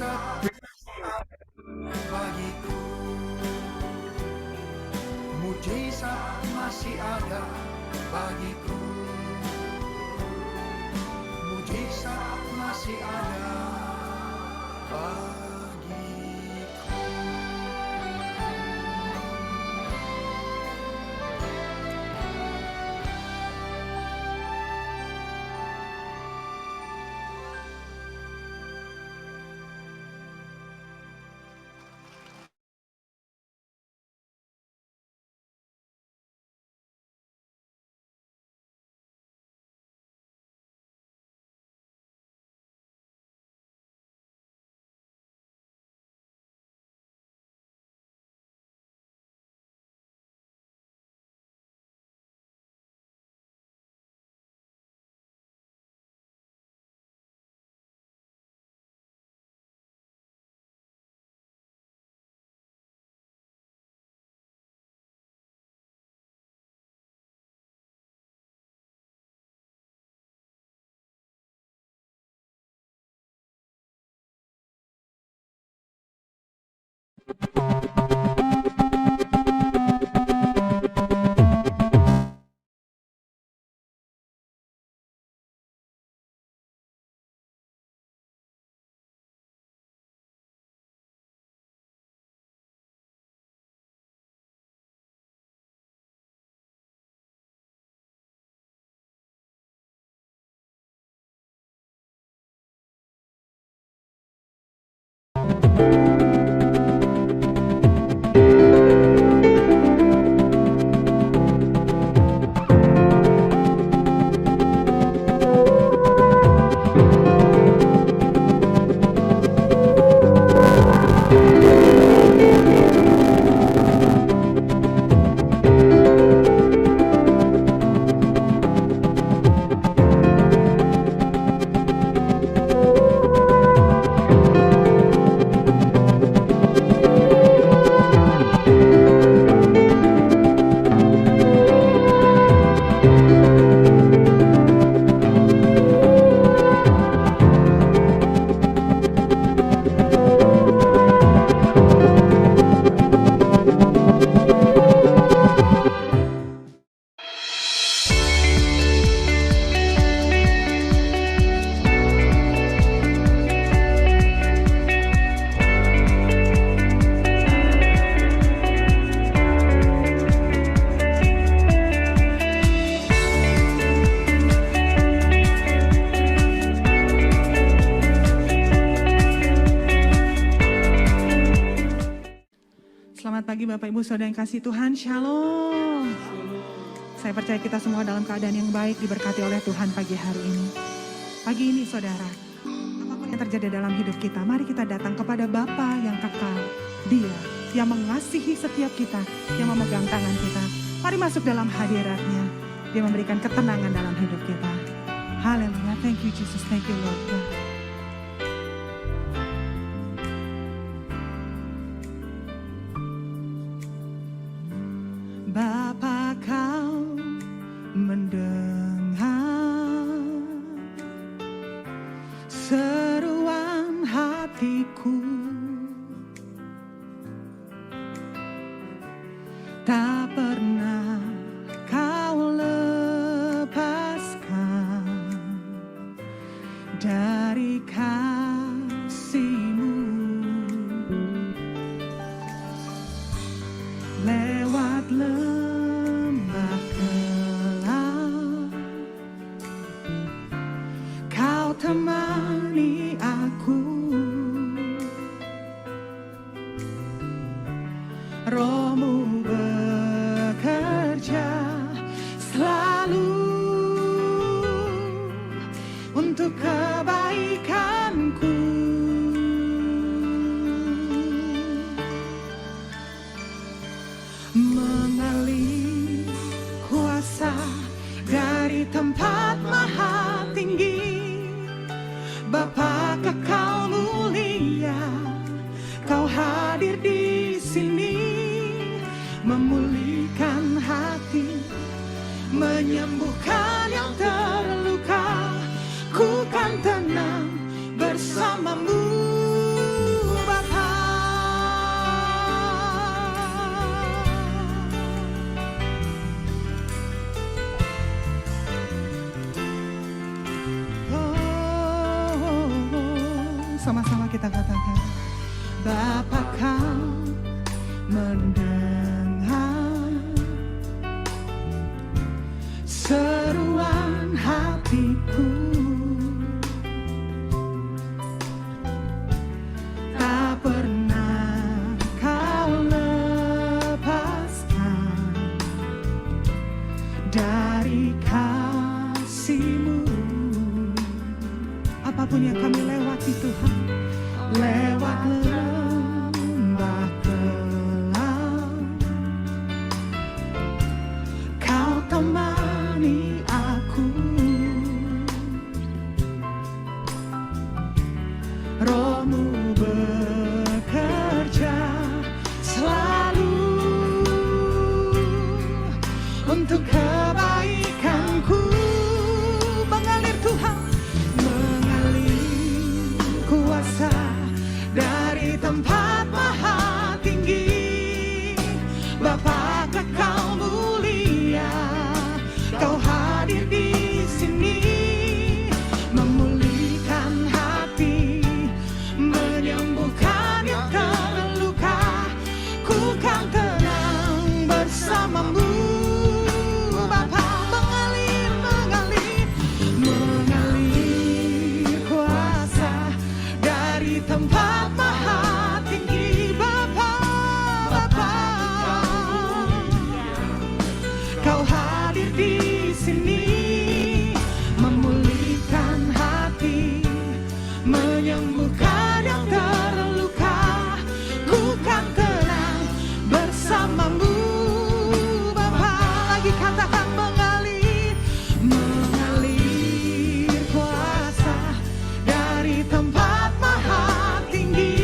mujizat bagiku. Mujizat masih ada bagiku. Mujizat masih ada bagiku. Selamat pagi Bapak Ibu Saudara yang kasih Tuhan, Shalom. Saya percaya kita semua dalam keadaan yang baik, diberkati oleh Tuhan pagi hari ini. Pagi ini saudara, apapun yang terjadi dalam hidup kita, mari kita datang kepada Bapa yang kekal. Dia yang mengasihi setiap kita, yang memegang tangan kita. Mari masuk dalam hadirat-Nya. Dia memberikan ketenangan dalam hidup kita. Haleluya, thank you Jesus, thank you Lord. Bapa, Kau mendengar seruan hatiku, tak pernah Kau lepaskan dari kasih-Mu. Lewat lembah gelap, Kau temani aku. Roh-Mu bekerja selalu untuk kebaikanku. Mengalir kuasa dari tempat maha tinggi, Bapa kekal mulia, Kau hadir di sini, memulihkan hati, menyembuhkan yang terluka. Ku kan tenang bersama-Mu. Sama-sama kita katakan, Bapa Kau mendengar seruan hatiku, tak pernah Kau lepaskan dari kasih-Mu. Apapun yang kami lewati Tuhan, lewat lembah kelam, Kau temani aku. Roh-Mu bekerja selalu untuk kebaikanku. Mengalir Tuhan, mengalir kuasa dari tempat maha tinggi. Bapa Kekal mulia, Kau hadir di sini, memulihkan hati, menyembuhkan yang terluka. Ku kan tenang bersama-Mu. Bapa, mengalir, mengalir, mengalir kuasa dari tempat maha tinggi. Bapa, Bapa, Kau hadir di sini, memulihkan hati, menyembuhkan yang terluka. Ku kan tenang bersama-Mu. Bapa, lagi katakan mengalir, mengalir kuasa dari tempat maha tinggi.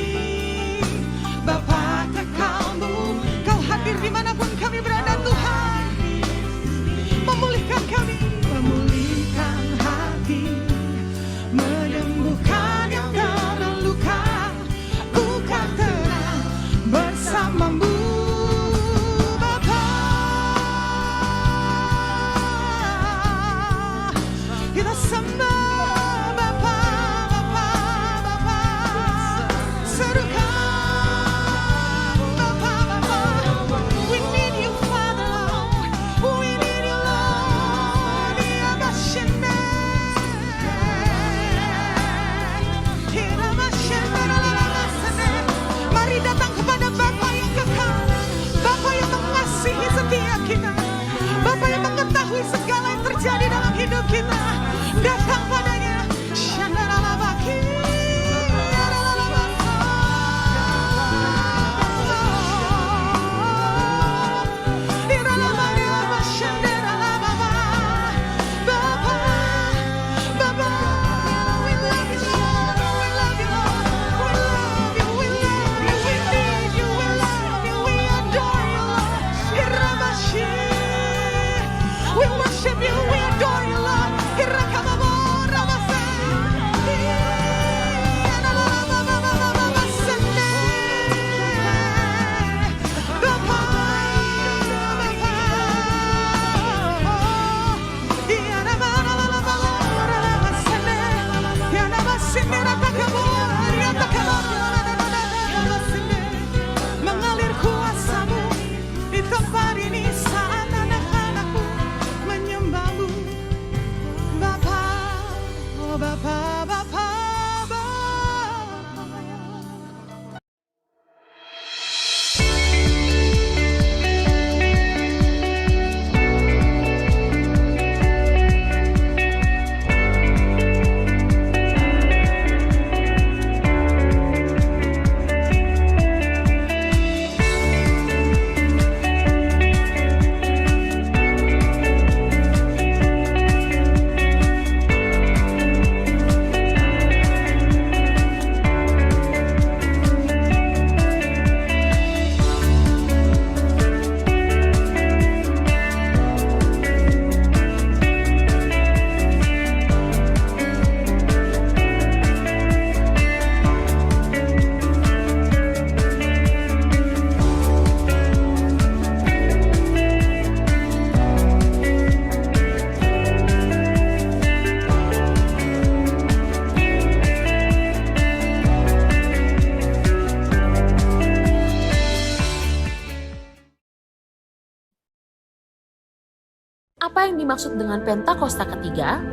Apa yang dimaksud dengan Pentakosta ketiga?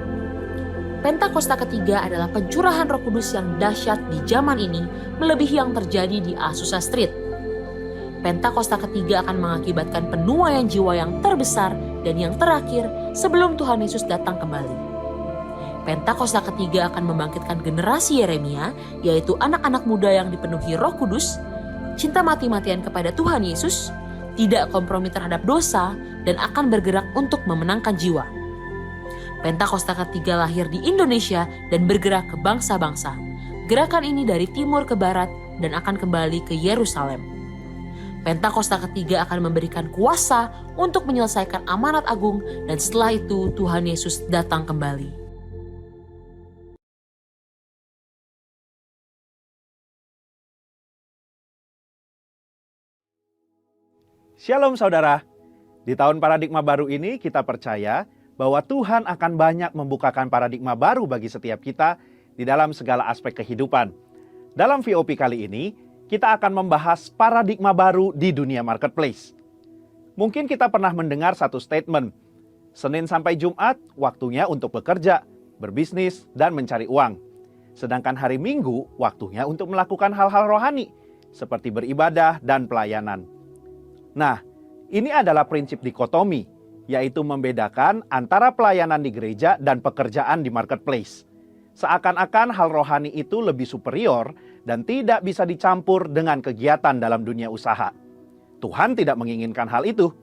Pentakosta ketiga adalah pencurahan Roh Kudus yang dahsyat di zaman ini, melebihi yang terjadi di Azusa Street. Pentakosta ketiga akan mengakibatkan penuaian jiwa yang terbesar dan yang terakhir sebelum Tuhan Yesus datang kembali. Pentakosta ketiga akan membangkitkan generasi Yeremia, yaitu anak-anak muda yang dipenuhi Roh Kudus, cinta mati-matian kepada Tuhan Yesus, tidak kompromi terhadap dosa, dan akan bergerak untuk memenangkan jiwa. Pentakosta ketiga lahir di Indonesia dan bergerak ke bangsa-bangsa. Gerakan ini dari timur ke barat dan akan kembali ke Yerusalem. Pentakosta ketiga akan memberikan kuasa untuk menyelesaikan amanat agung dan setelah itu Tuhan Yesus datang kembali. Shalom saudara, di tahun paradigma baru ini kita percaya bahwa Tuhan akan banyak membukakan paradigma baru bagi setiap kita di dalam segala aspek kehidupan. Dalam VOP kali ini, kita akan membahas paradigma baru di dunia marketplace. Mungkin kita pernah mendengar satu statement, Senin sampai Jumat waktunya untuk bekerja, berbisnis, dan mencari uang. Sedangkan hari Minggu waktunya untuk melakukan hal-hal rohani, seperti beribadah dan pelayanan. Nah, ini adalah prinsip dikotomi, yaitu membedakan antara pelayanan di gereja dan pekerjaan di marketplace. Seakan-akan hal rohani itu lebih superior dan tidak bisa dicampur dengan kegiatan dalam dunia usaha. Tuhan tidak menginginkan hal itu.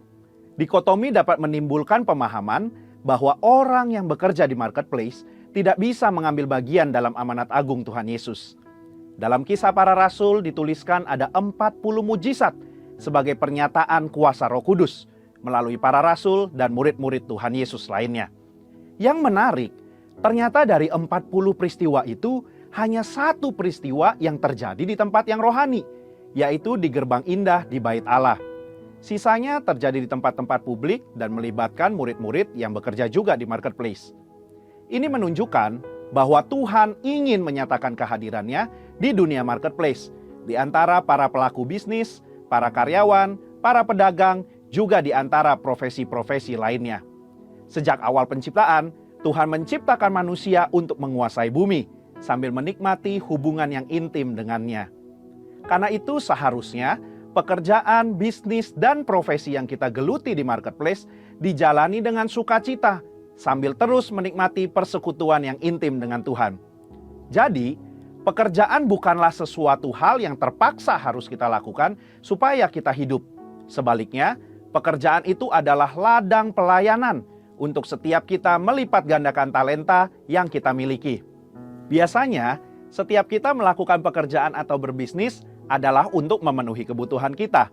Dikotomi dapat menimbulkan pemahaman bahwa orang yang bekerja di marketplace tidak bisa mengambil bagian dalam amanat agung Tuhan Yesus. Dalam Kisah Para Rasul dituliskan ada 40 mujizat sebagai pernyataan kuasa Roh Kudus melalui para rasul dan murid-murid Tuhan Yesus lainnya. Yang menarik, ternyata dari 40 peristiwa itu hanya satu peristiwa yang terjadi di tempat yang rohani, yaitu di gerbang indah di Bait Allah. Sisanya terjadi di tempat-tempat publik dan melibatkan murid-murid yang bekerja juga di marketplace. Ini menunjukkan bahwa Tuhan ingin menyatakan kehadirannya di dunia marketplace, di antara para pelaku bisnis, para karyawan, para pedagang, juga di antara profesi-profesi lainnya. Sejak awal penciptaan, Tuhan menciptakan manusia untuk menguasai bumi, sambil menikmati hubungan yang intim dengannya. Karena itu seharusnya pekerjaan, bisnis, dan profesi yang kita geluti di marketplace dijalani dengan sukacita, sambil terus menikmati persekutuan yang intim dengan Tuhan. Jadi, pekerjaan bukanlah sesuatu hal yang terpaksa harus kita lakukan supaya kita hidup. Sebaliknya, pekerjaan itu adalah ladang pelayanan untuk setiap kita melipat gandakan talenta yang kita miliki. Biasanya, setiap kita melakukan pekerjaan atau berbisnis adalah untuk memenuhi kebutuhan kita.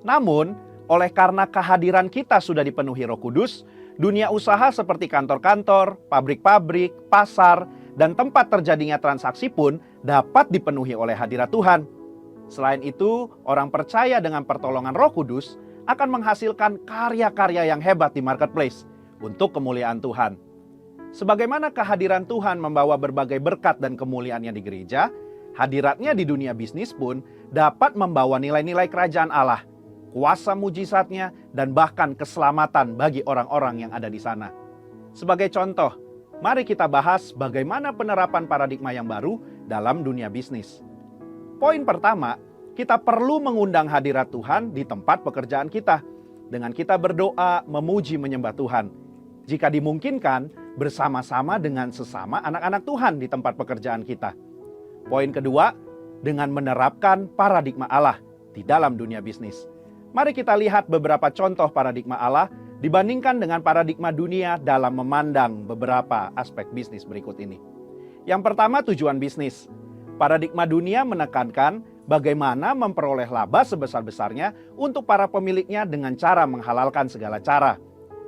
Namun, oleh karena kehadiran kita sudah dipenuhi Roh Kudus, dunia usaha seperti kantor-kantor, pabrik-pabrik, pasar, dan tempat terjadinya transaksi pun dapat dipenuhi oleh hadirat Tuhan. Selain itu, orang percaya dengan pertolongan Roh Kudus akan menghasilkan karya-karya yang hebat di marketplace untuk kemuliaan Tuhan. Sebagaimana kehadiran Tuhan membawa berbagai berkat dan kemuliaannya di gereja, hadiratnya di dunia bisnis pun dapat membawa nilai-nilai kerajaan Allah, kuasa mujizatnya, dan bahkan keselamatan bagi orang-orang yang ada di sana. Sebagai contoh, mari kita bahas bagaimana penerapan paradigma yang baru dalam dunia bisnis. Poin pertama, kita perlu mengundang hadirat Tuhan di tempat pekerjaan kita. Dengan kita berdoa, memuji, menyembah Tuhan. Jika dimungkinkan, bersama-sama dengan sesama anak-anak Tuhan di tempat pekerjaan kita. Poin kedua, dengan menerapkan paradigma Allah di dalam dunia bisnis. Mari kita lihat beberapa contoh paradigma Allah dibandingkan dengan paradigma dunia dalam memandang beberapa aspek bisnis berikut ini. Yang pertama, tujuan bisnis. Paradigma dunia menekankan bagaimana memperoleh laba sebesar-besarnya untuk para pemiliknya dengan cara menghalalkan segala cara,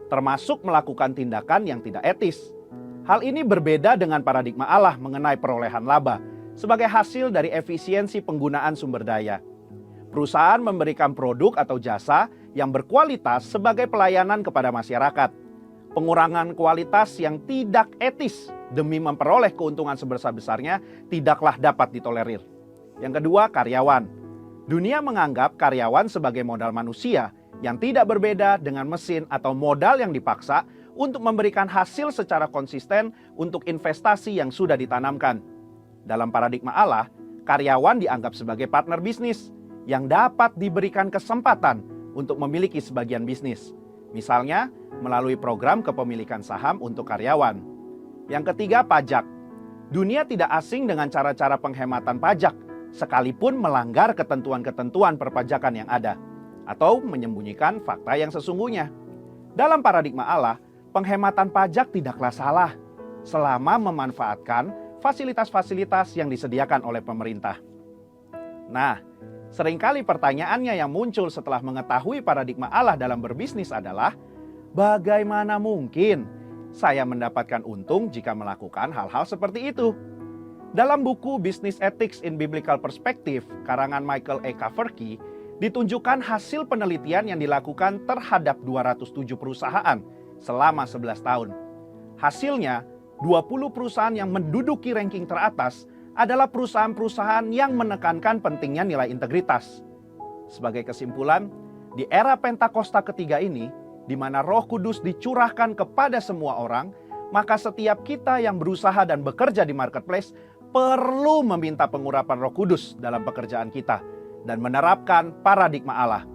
termasuk melakukan tindakan yang tidak etis. Hal ini berbeda dengan paradigma Allah mengenai perolehan laba sebagai hasil dari efisiensi penggunaan sumber daya. Perusahaan memberikan produk atau jasa yang berkualitas sebagai pelayanan kepada masyarakat. Pengurangan kualitas yang tidak etis demi memperoleh keuntungan sebesar-besarnya tidaklah dapat ditolerir. Yang kedua, karyawan. Dunia menganggap karyawan sebagai modal manusia yang tidak berbeda dengan mesin atau modal yang dipaksa untuk memberikan hasil secara konsisten untuk investasi yang sudah ditanamkan. Dalam paradigma Allah, karyawan dianggap sebagai partner bisnis yang dapat diberikan kesempatan untuk memiliki sebagian bisnis. Misalnya, melalui program kepemilikan saham untuk karyawan. Yang ketiga, pajak. Dunia tidak asing dengan cara-cara penghematan pajak, sekalipun melanggar ketentuan-ketentuan perpajakan yang ada, atau menyembunyikan fakta yang sesungguhnya. Dalam paradigma Allah, penghematan pajak tidaklah salah, selama memanfaatkan fasilitas-fasilitas yang disediakan oleh pemerintah. Nah, seringkali pertanyaannya yang muncul setelah mengetahui paradigma Allah dalam berbisnis adalah, bagaimana mungkin saya mendapatkan untung jika melakukan hal-hal seperti itu? Dalam buku Business Ethics in Biblical Perspective, karangan Michael E. Kaverke, ditunjukkan hasil penelitian yang dilakukan terhadap 207 perusahaan selama 11 tahun. Hasilnya, 20 perusahaan yang menduduki ranking teratas adalah perusahaan-perusahaan yang menekankan pentingnya nilai integritas. Sebagai kesimpulan, di era Pentakosta ketiga ini, di mana Roh Kudus dicurahkan kepada semua orang, maka setiap kita yang berusaha dan bekerja di marketplace perlu meminta pengurapan Roh Kudus dalam pekerjaan kita dan menerapkan paradigma Allah.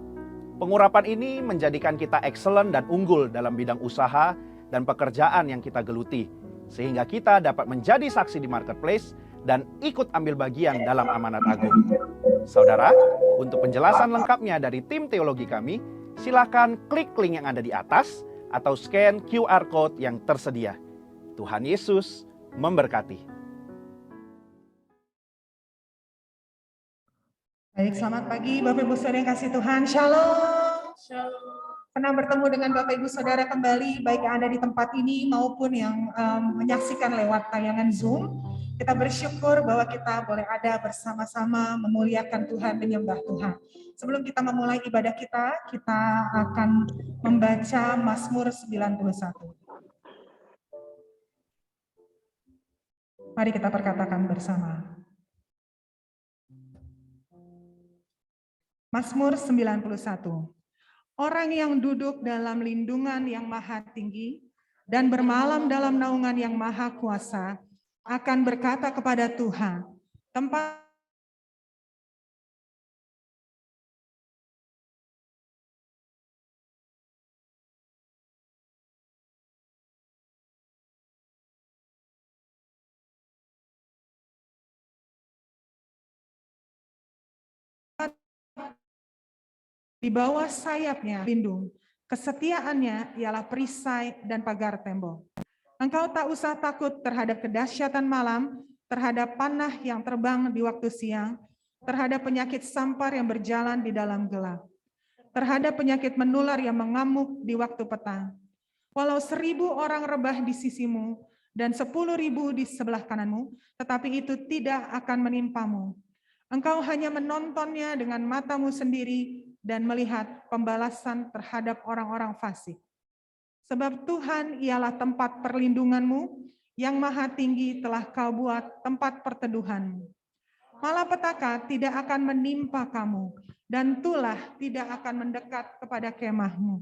Pengurapan ini menjadikan kita excellent dan unggul dalam bidang usaha dan pekerjaan yang kita geluti, sehingga kita dapat menjadi saksi di marketplace dan ikut ambil bagian dalam amanat agung. Saudara, untuk penjelasan lengkapnya dari tim teologi kami, silakan klik link yang ada di atas atau scan QR Code yang tersedia. Tuhan Yesus memberkati. Baik, selamat pagi Bapak Ibu Saudara yang kasih Tuhan. Shalom. Senang bertemu dengan Bapak Ibu Saudara kembali, baik yang ada di tempat ini maupun yang menyaksikan lewat tayangan Zoom. Kita bersyukur bahwa kita boleh ada bersama-sama memuliakan Tuhan, menyembah Tuhan. Sebelum kita memulai ibadah kita akan membaca Mazmur 91. Mari kita perkatakan bersama. Mazmur 91. Orang yang duduk dalam lindungan yang maha tinggi dan bermalam dalam naungan yang maha kuasa akan berkata kepada Tuhan, tempat di bawah sayapnya lindung, kesetiaannya ialah perisai dan pagar tembok. Engkau tak usah takut terhadap kedahsyatan malam, terhadap panah yang terbang di waktu siang, terhadap penyakit sampar yang berjalan di dalam gelap, terhadap penyakit menular yang mengamuk di waktu petang. Walau 1.000 orang rebah di sisimu dan 10.000 di sebelah kananmu, tetapi itu tidak akan menimpamu. Engkau hanya menontonnya dengan matamu sendiri dan melihat pembalasan terhadap orang-orang fasik. Sebab Tuhan ialah tempat perlindunganmu, yang maha tinggi telah kau buat tempat perteduhanmu. Malapetaka tidak akan menimpa kamu, dan tulah tidak akan mendekat kepada kemahmu.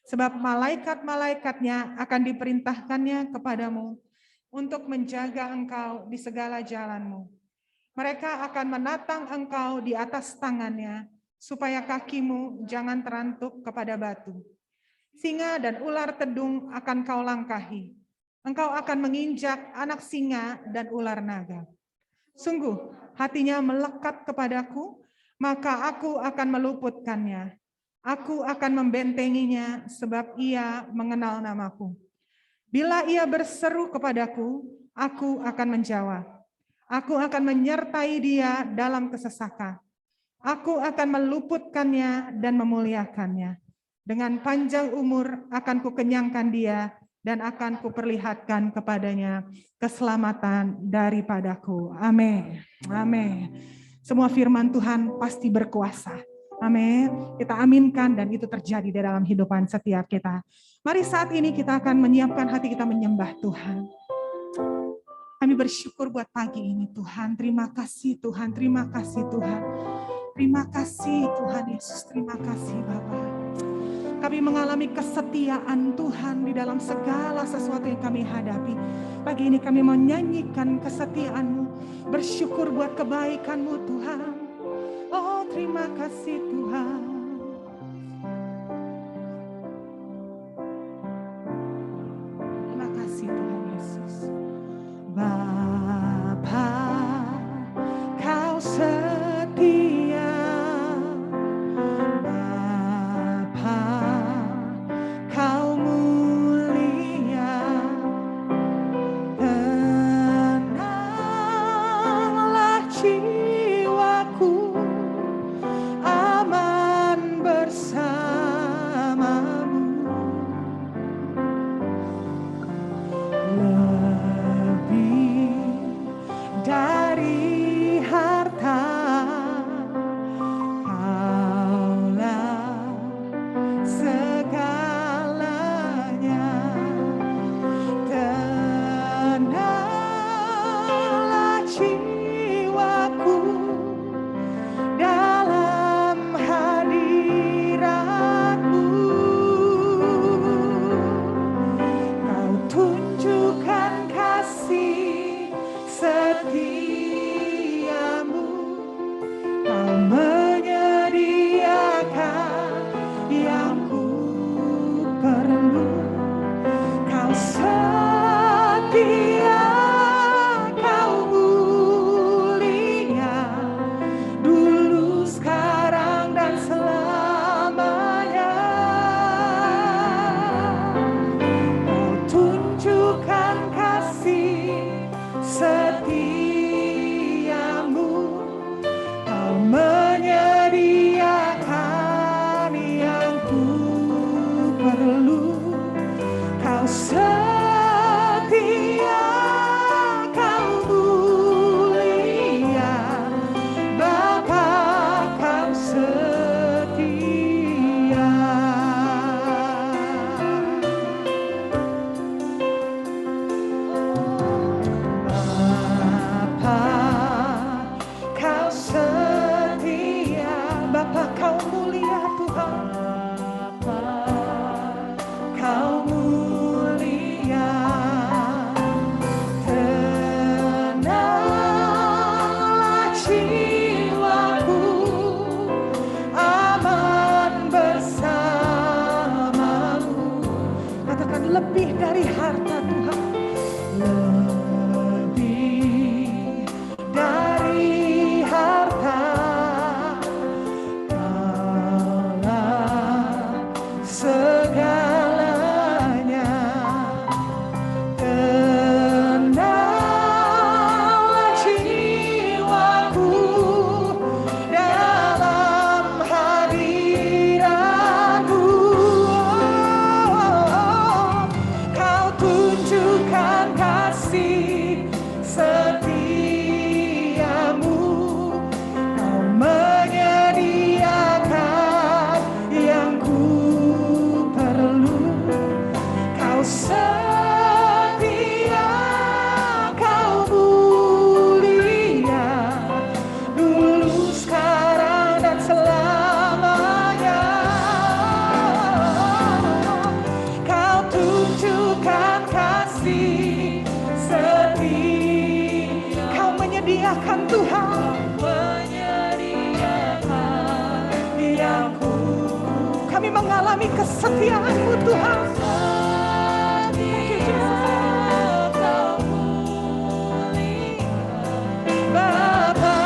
Sebab malaikat-malaikatnya akan diperintahkannya kepadamu untuk menjaga engkau di segala jalanmu. Mereka akan menatang engkau di atas tangannya, supaya kakimu jangan terantuk kepada batu. Singa dan ular tedung akan kau langkahi. Engkau akan menginjak anak singa dan ular naga. Sungguh, hatinya melekat kepadaku, maka aku akan meluputkannya. Aku akan membentenginya, sebab ia mengenal namaku. Bila ia berseru kepadaku, aku akan menjawab. Aku akan menyertai dia dalam kesesakan. Aku akan meluputkannya dan memuliakannya. Dengan panjang umur akan kukenyangkan dia dan akan kuperlihatkan kepadanya keselamatan daripadaku. Amin. Amin. Semua firman Tuhan pasti berkuasa. Amin. Kita aminkan dan itu terjadi di dalam kehidupan setiap kita. Mari saat ini kita akan menyiapkan hati kita menyembah Tuhan. Kami bersyukur buat pagi ini Tuhan. Terima kasih Tuhan. Terima kasih Tuhan. Terima kasih Tuhan Yesus, terima kasih Bapa. Kami mengalami kesetiaan Tuhan di dalam segala sesuatu yang kami hadapi. Pagi ini kami mau nyanyikan kesetiaan-Mu, bersyukur buat kebaikan-Mu Tuhan. Oh, terima kasih Tuhan. Terima kasih Tuhan Yesus. Bapa, Kau setia. Bapa, Kau mulia. Tenanglah jiwaku, aman bersamamu. Lebih dari harta, Kaulah segalanya. Tenanglah jiwaku dalam hadirat-Mu. Kau tunjukkan kasih setiamu. Kau menyediakan yang ku perlu. Kau setia, Kau mulia, dulu, sekarang, dan selamanya. Kau tunjukkan kasih setiamu. Kau menyediakan yang ku perlu. Kau setia, Kau mulia, Bapa, Kau setia. Bapa, Kau setia. Bapa, Kau mulia Tuhan. Kau mulia. Tenanglah jiwaku, aman bersamamu. Katakan lebih dari harta Tuhan. Lebih dari harta, Kaulah segalanya. Tenanglah jiwaku dalam hadirat-Mu. Kau tunjukkan kasih setiamu. Kau menyediakan yang ku perlu. Kau setia, Kau mulia, dulu, sekarang, dan selamanya. Kau tunjukkan kasih setia. Kau menyediakan Tuhan. Yang ku. Kami mengalami kesetiaan-Mu Tuhan. Bapa,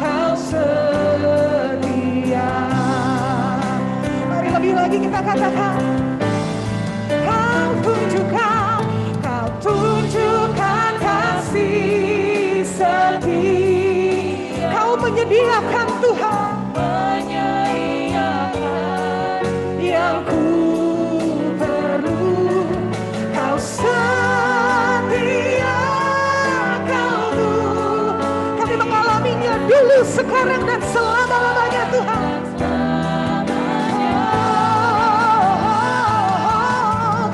Kau setia. Mari lebih lagi kita katakan. Kau tunjukkan kasih setia. Kau menyediakan Tuhan. Yang ku perlu. Kau setia, Kau. Kami mengalaminya dulu, sekarang, dan selama-lamanya Tuhan.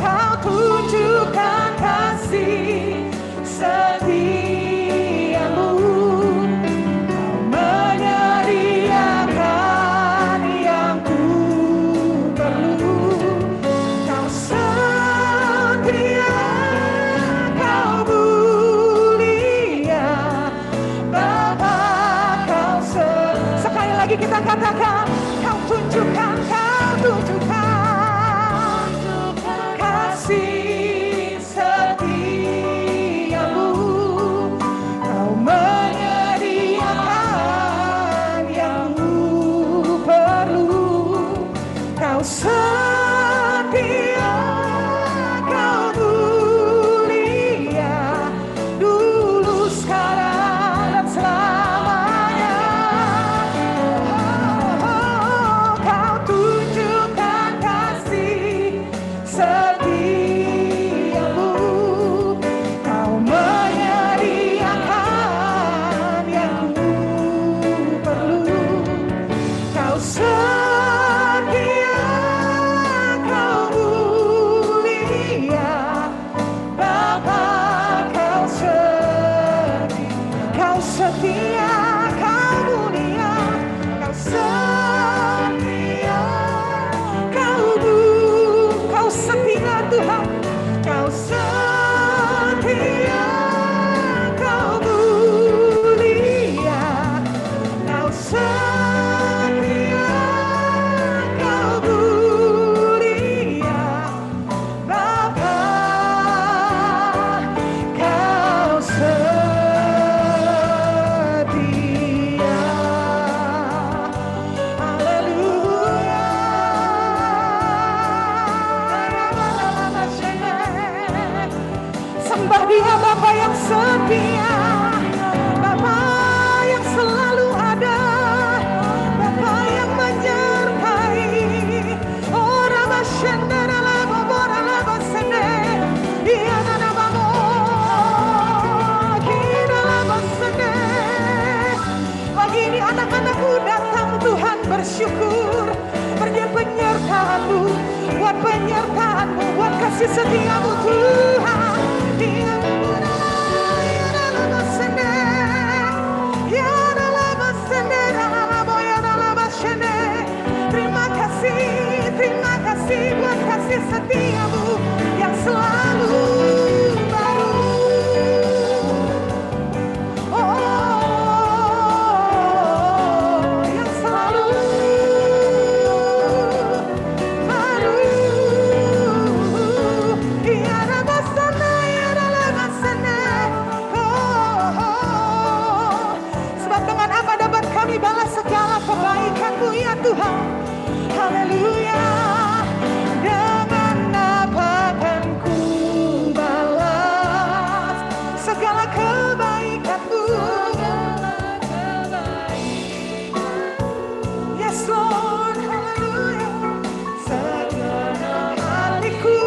Kau tunjukkan kasih setiamu. Kau menyediakan yang ku perlu. lagi kita katakan, kau tunjukkan kasih setiamu. Kau menyediakan yang ku perlu. Kau setia, kau mulia, dulu, sekarang, dan selamanya. Kau tunjukkan kasih setiamu. Kau menyediakan yang ku perlu. Kau setia, kau mulia, Bapa, kau setia, kau setia, kau mulia, kau setia, kau setia Tuhan, kau setia, kau mulia, kau setia, kau mulia, Bapa, kau setia. Haleluya. Sembah Dia, Bapa yang setia, Bapa yang selalu ada, Bapa yang menyertai. Ora bashendera labo bora labo sende, Dia nanabamo, Kira labo sende. Pagi ini anak-anakku datang Tuhan bersyukur, berkat penyertaan-Mu, buat penyertaan-Mu, buat kasih setiamu Tuhan. Dia terima kasih buat kasih setiamu yang selalu baru. Oh, yang selalu baru. Tiada basana, tiada basana. Oh, sebab dengan apa dapat kami balas segala kebaikan-Mu ya Tuhan. Haleluya. Dengan apa kan ku balas segala kebaikan-Mu. Yes Lord, haleluya. Segenap hatiku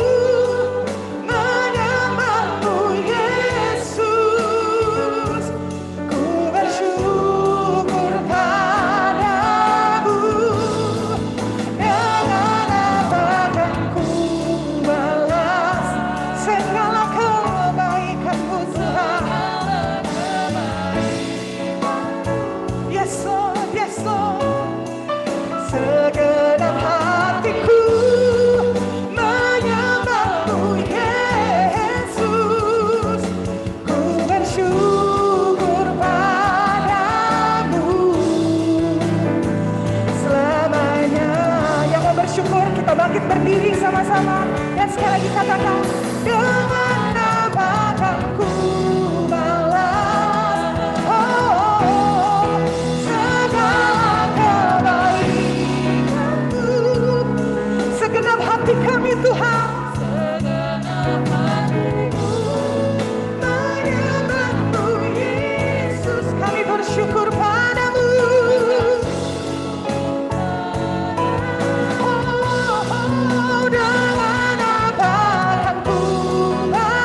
menyembah-Mu Yesus. Ku bersyukur padamu. Dengan apa kan ku balas segala kebaikan-Mu Tuhan. Yes Lord, yes Lord. Segenap hatiku menyembah-Mu Yesus. Ku bersyukur padamu selamanya. Yang mau bersyukur kita bangkit berdiri sama-sama dan sekali lagi katakan, dengan apa kan ku balas segala kebaikan-Mu. Segenap hati kami Tuhan, segenap hatiku menyembah-Mu Yesus. Kami bersyukur padamu. Oh, dengan apa kan ku balas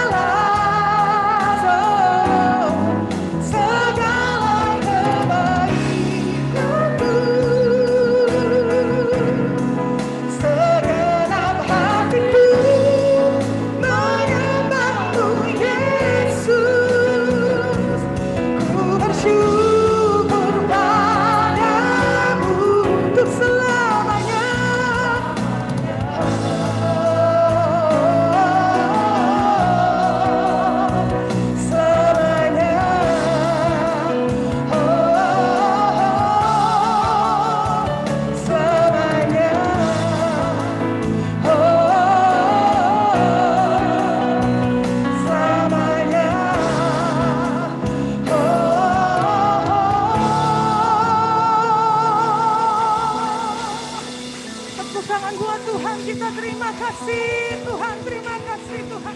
tangan buat Tuhan, kita terima kasih Tuhan, terima kasih Tuhan.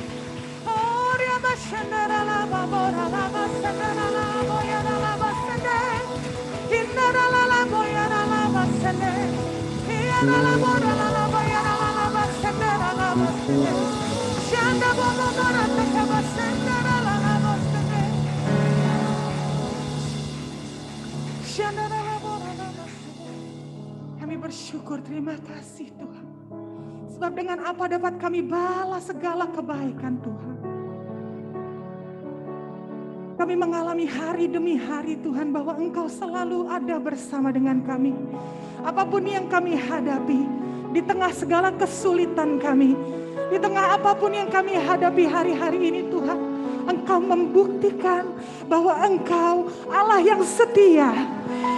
Oh, riaba shandara laba bora laba shandara laba ya laba sende. Hindara laba ya laba sende. Ya laba bora laba ya laba shandara laba sende. Shanda bora bora takaba shandara laba sende. Shandara laba laba sende. Kami bersyukur, terima kasih Tuhan. Sebab dengan apa dapat kami balas segala kebaikan Tuhan. Kami mengalami hari demi hari Tuhan bahwa Engkau selalu ada bersama dengan kami. Apapun yang kami hadapi, di tengah segala kesulitan kami, di tengah apapun yang kami hadapi hari-hari ini Tuhan, Engkau membuktikan bahwa Engkau Allah yang setia.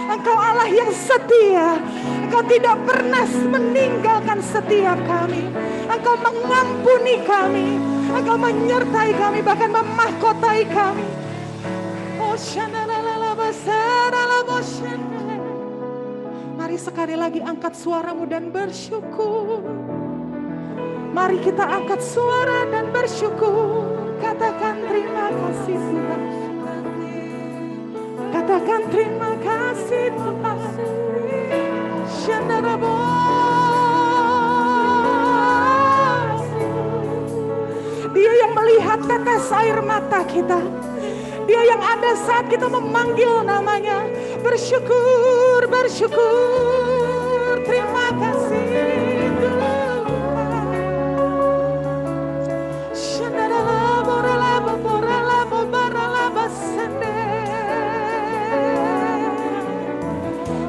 Engkau Allah yang setia. Engkau tidak pernah meninggalkan setiap kami. Engkau mengampuni kami. Engkau menyertai kami, bahkan memahkotai kami. Mari sekali lagi angkat suaramu dan bersyukur. Mari kita angkat suara dan bersyukur. Katakan terima kasih Tuhan. Katakan terima kasih Tuhan. Dia yang melihat tetes air mata kita. Dia yang ada saat kita memanggil namanya. Bersyukur, bersyukur. Terima kasih Tuhan.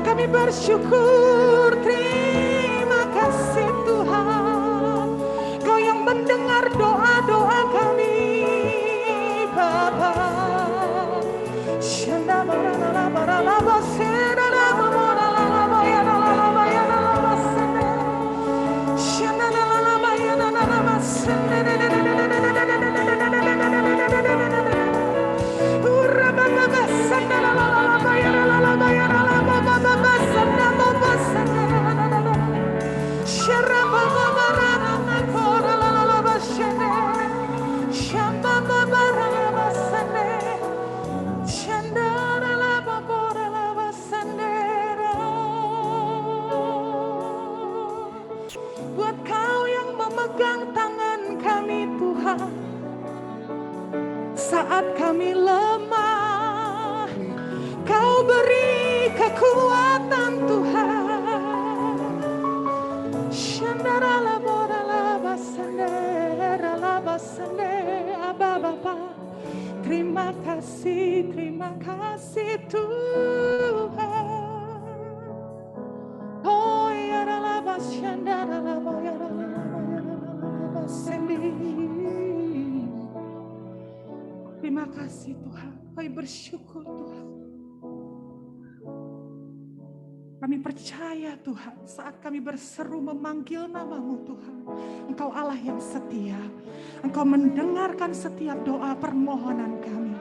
Kami bersyukur, terima kasih Tuhan. Kau yang mendengar doa-doa kami, Bapa. Buat Kau yang memegang tangan kami Tuhan, saat kami lemah, Kau beri kekuatan Tuhan. Shandara labora laba sandera laba sande Aba Bapa. Terima kasih Tuhan. Oh ya laba shandara laba ya laba sande. Terima kasih Tuhan. Kami bersyukur Tuhan. Kami percaya Tuhan, saat kami berseru memanggil nama-Mu Tuhan, Engkau Allah yang setia. Engkau mendengarkan setiap doa permohonan kami.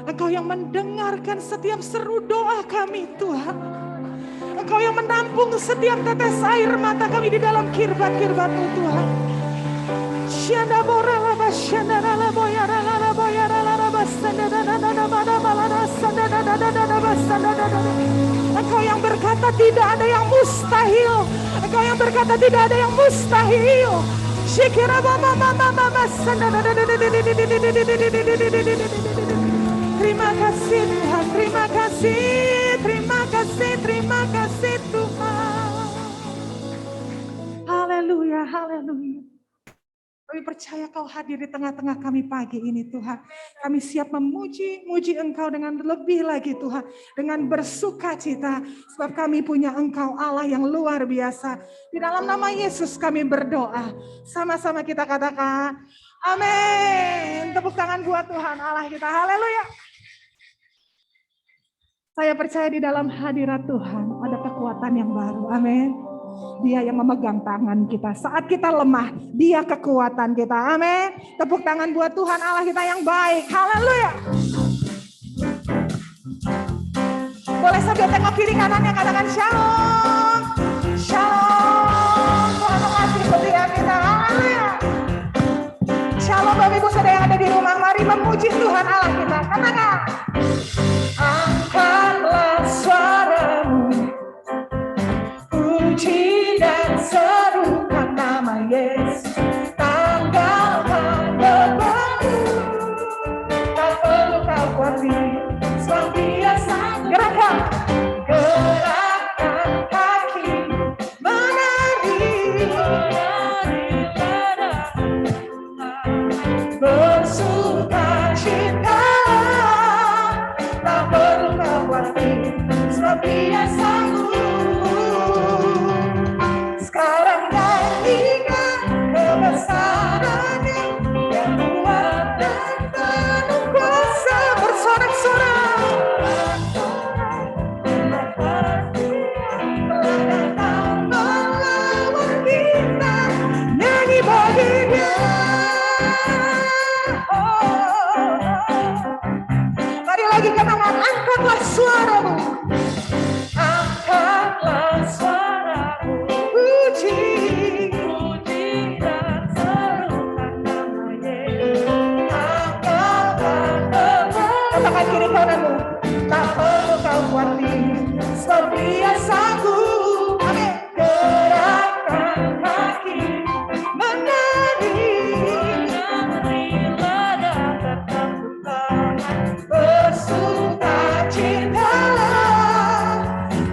Engkau yang mendengarkan setiap seru doa kami Tuhan. Engkau yang menampung setiap tetes air mata kami di dalam kirbat-kirbat-Mu Tuhan. Syanda bora laba syanda laba boyara laba boyara laba sanda dada bada balada sanda dada sanda dada. Engkau yang berkata tidak ada yang mustahil. Engkau yang berkata tidak ada yang mustahil. Syikira mama sanda dada. Terima kasih Tuhan, terima kasih Tuhan. Haleluya, haleluya. Kami percaya Kau hadir di tengah-tengah kami pagi ini Tuhan. Kami siap memuji Engkau dengan lebih lagi Tuhan. Dengan bersuka cita. Sebab kami punya Engkau Allah yang luar biasa. Di dalam nama Yesus kami berdoa. Sama-sama kita katakan amin. Tepuk tangan buat Tuhan Allah kita. Haleluya. Saya percaya di dalam hadirat Tuhan ada kekuatan yang baru. Amin. Dia yang memegang tangan kita. Saat kita lemah, Dia kekuatan kita. Amin. Tepuk tangan buat Tuhan Allah kita yang baik. Haleluya. Boleh sambil tengok kiri kanannya, katakan shalom. Shalom. kasih Tuhan Allah kita. Katakan. Angkatlah suaramu, puji dan serukan nama Yesus. Tanggalkan bebanmu, tak perlu kau khawatir, sebab Dia sang gerakan kaki menari bersuka cita, tak perlu kau khawatir, sebab Dia sanggup. Sekarang nyanyikan kebesarannya yang kuat dan penuh kuasa, bersorak-sorak. Telah datang melawan kita, nyanyi bagi Dia. Mari lagi katakan, angkatlah suaramu, angkatlah suaramu, puji dan serukan nama Yesus. Angkatlah bebanmu, katakan kiri kananmu, tak perlu kau khawatir, sebab Dia sanggup. Amin. Gerakkan kaki menari bersuka cita,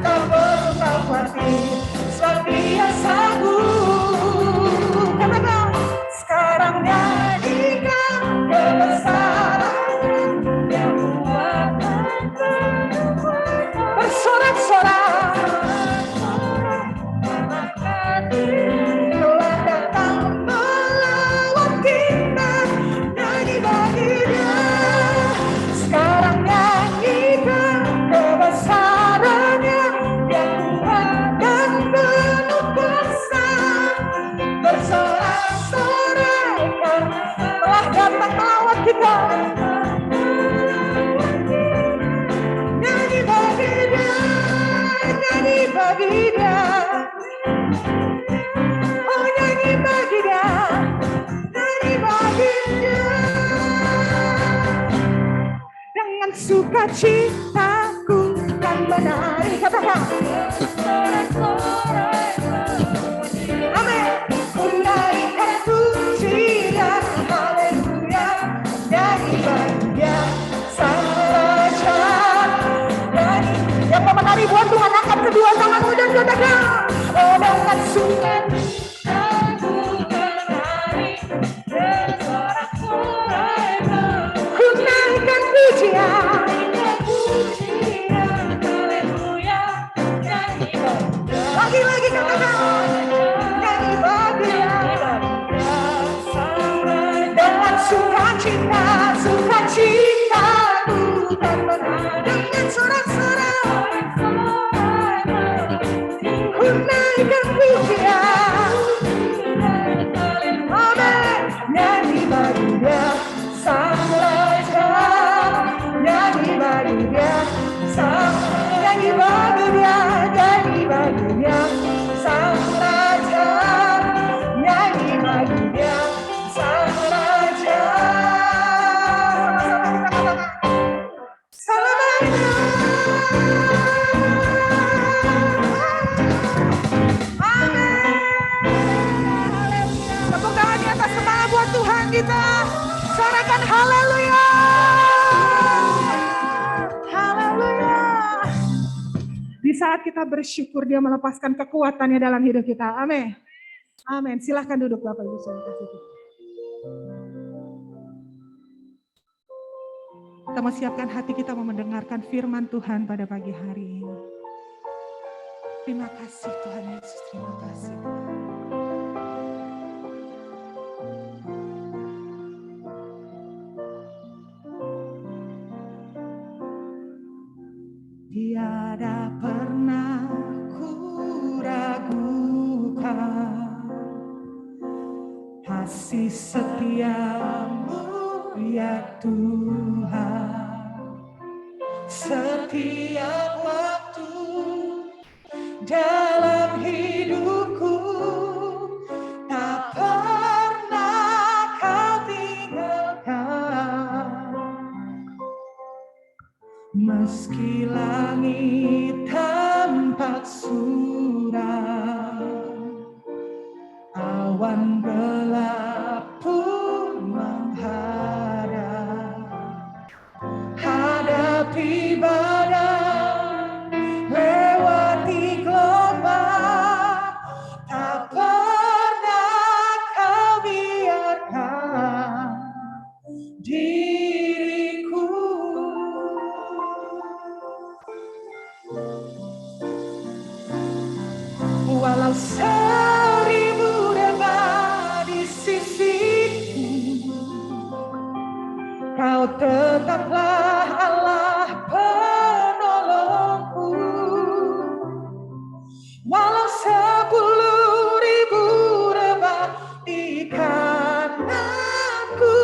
tak perlu kau khawatir, sebab Dia sanggup. Katakan, sekarang nyanyikan kebesaran yang kuat dan penuh kuasa, bersorak-sorak. Telah datang melawan kita, nyanyi bagi Dia. Sekarang nyanyikan kebesarannya yang kuat dan penuh kuasa, bersorak-sorak. Telah datang melawan kita, nyanyi bagi Dia, nyanyi bagi Dia. Oh, nyanyi bagi Dia, nyanyi bagi Dia. Dengan sukacitaku kan menari, katakan. Amin. Menaikkan pujian, haleluya, nyanyi bagi Dia sang raja. Nyanyi, yang mau menari buat Tuhan, angkat kedua tanganmu dan katakan, oh, dengan sukacitaku kan menari, bersorak-sorai, ku naikkan pujian, haleluya, nyanyi bagi Dia. Lagi-lagi katakan, nyanyi bagi Dia. Dengan sukacita, sukacitaku kan menari, dengan sorak-sorai, ku naikkan pujian. Amin. Nyanyi bagi Dia sang raja, nyanyi bagi Dia sang, nyanyi bagi Dia, nyanyi bagi Dia sang raja, nyanyi bagi Dia sang raja. Sama-sama kita katakan. Amin. Tepuk tangan di atas kepala buat Tuhan kita. Sorakan haleluya. Haleluya. Di saat kita bersyukur, Dia melepaskan kekuatannya dalam hidup kita. Amin. Amin. Silahkan duduk Bapak Ibu Saudara kasih Tuhan. Kita mau siapkan hati kita mau mendengarkan firman Tuhan pada pagi hari ini. Terima kasih Tuhan Yesus, terima kasih Tuhan. Tiada pernah ku ragukan kasih setiamu ya Tuhan. Setiap waktu dalam hidupku tak pernah kau tinggalkan. Walau 1000 debat di sisiku, Kau tetaplah Allah penolongku. Walau 10.000 rebah di kananku,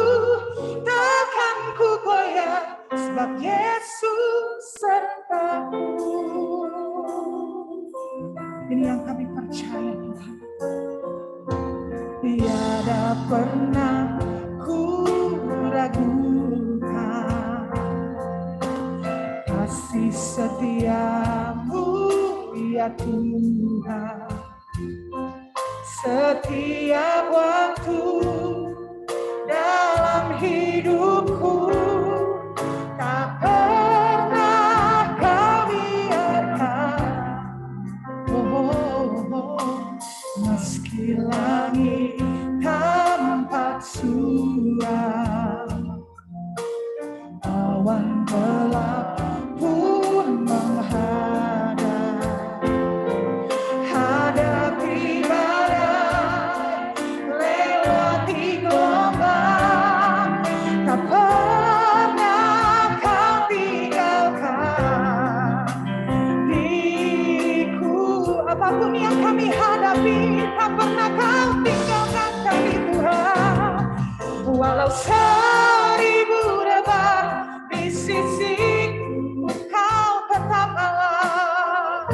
takkan ku goyah, sebab Yesus sertaku. Ini yang kami percaya, Tuhan. Tiada pernah ku ragukan kasih setiamu, ya Tuhan. Setiap waktu dalam hidupku, tak pernah Kau biarkan. Meski langit tampak suram, awan gelap pun menghadap, hadapi badai, lewati gelombang, tak pernah Kau tinggalkan diriku. Apapun yang kami hadapi, tak pernah Kau tinggalkan kami, Tuhan. Walau 1000 rebah di sisiku, Kau tetap Allah.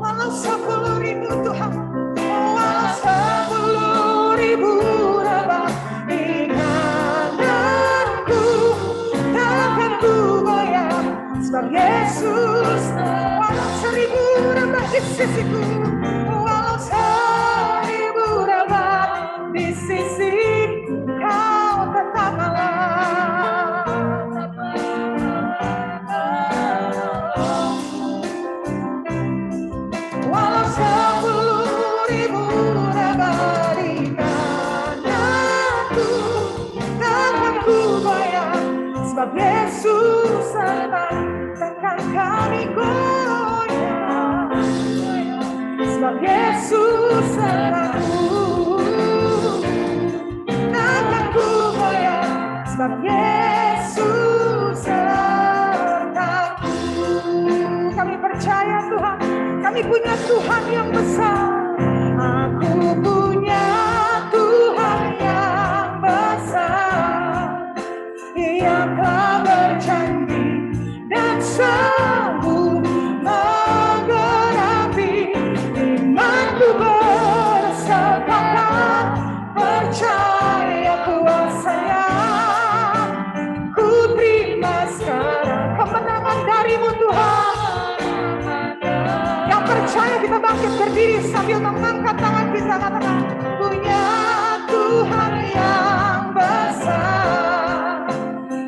Walau 10.000 Tuhan, walau 10.000 rebah di kananku, takkan ku goyah, sebab Yesus. Walau 1000 rebah di sisiku, walau 1000 rebah di sisiku, Kau tetap Allah. Walau 10.000 rebah di kananku, takkan ku goyah, sebab Yesus serta. Takkan kami goyah, sebab Yesus sertaku. Takkan ku goyah, sebab Yesus sertaku. Kami percaya, Tuhan, kami punya Tuhan yang besar. Aku punya Tuhan yang besar, Ia telah berjanji dan sanggup menggenapi. Imanku bersepakat, percaya kuasa-Nya. Ku terima sekarang kemenangan dari-Mu, Tuhan. Yang percaya kita bangkit berdiri sambil mengangkat tangan kita, katakan, punya Tuhan yang besar,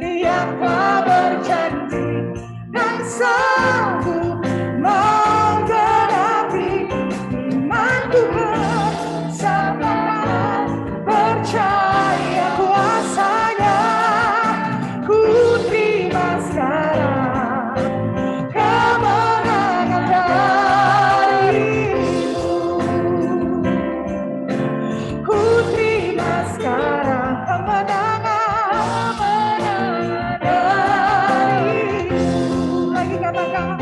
Ia telah berjanji dan sanggup menggenapi. Imanku bersepakat, percaya kuasa-Nya. Ku terima sekarang kemenangan dari-Mu. Ku terima sekarang kemenangan dari-Mu. Lagi katakan,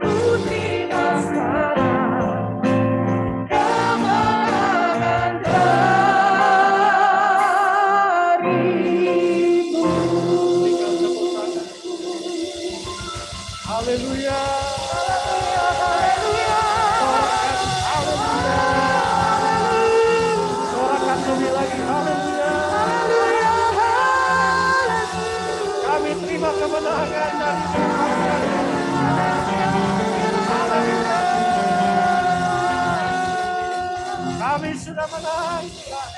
ku terima sekarang kemenangan dari-Mu. Haleluya. Haleluya. Sorakan lebih lagi. Haleluya. Kami terima kemenangan dari Tuhan. Haleluya. Kami sudah menang, Tuhan.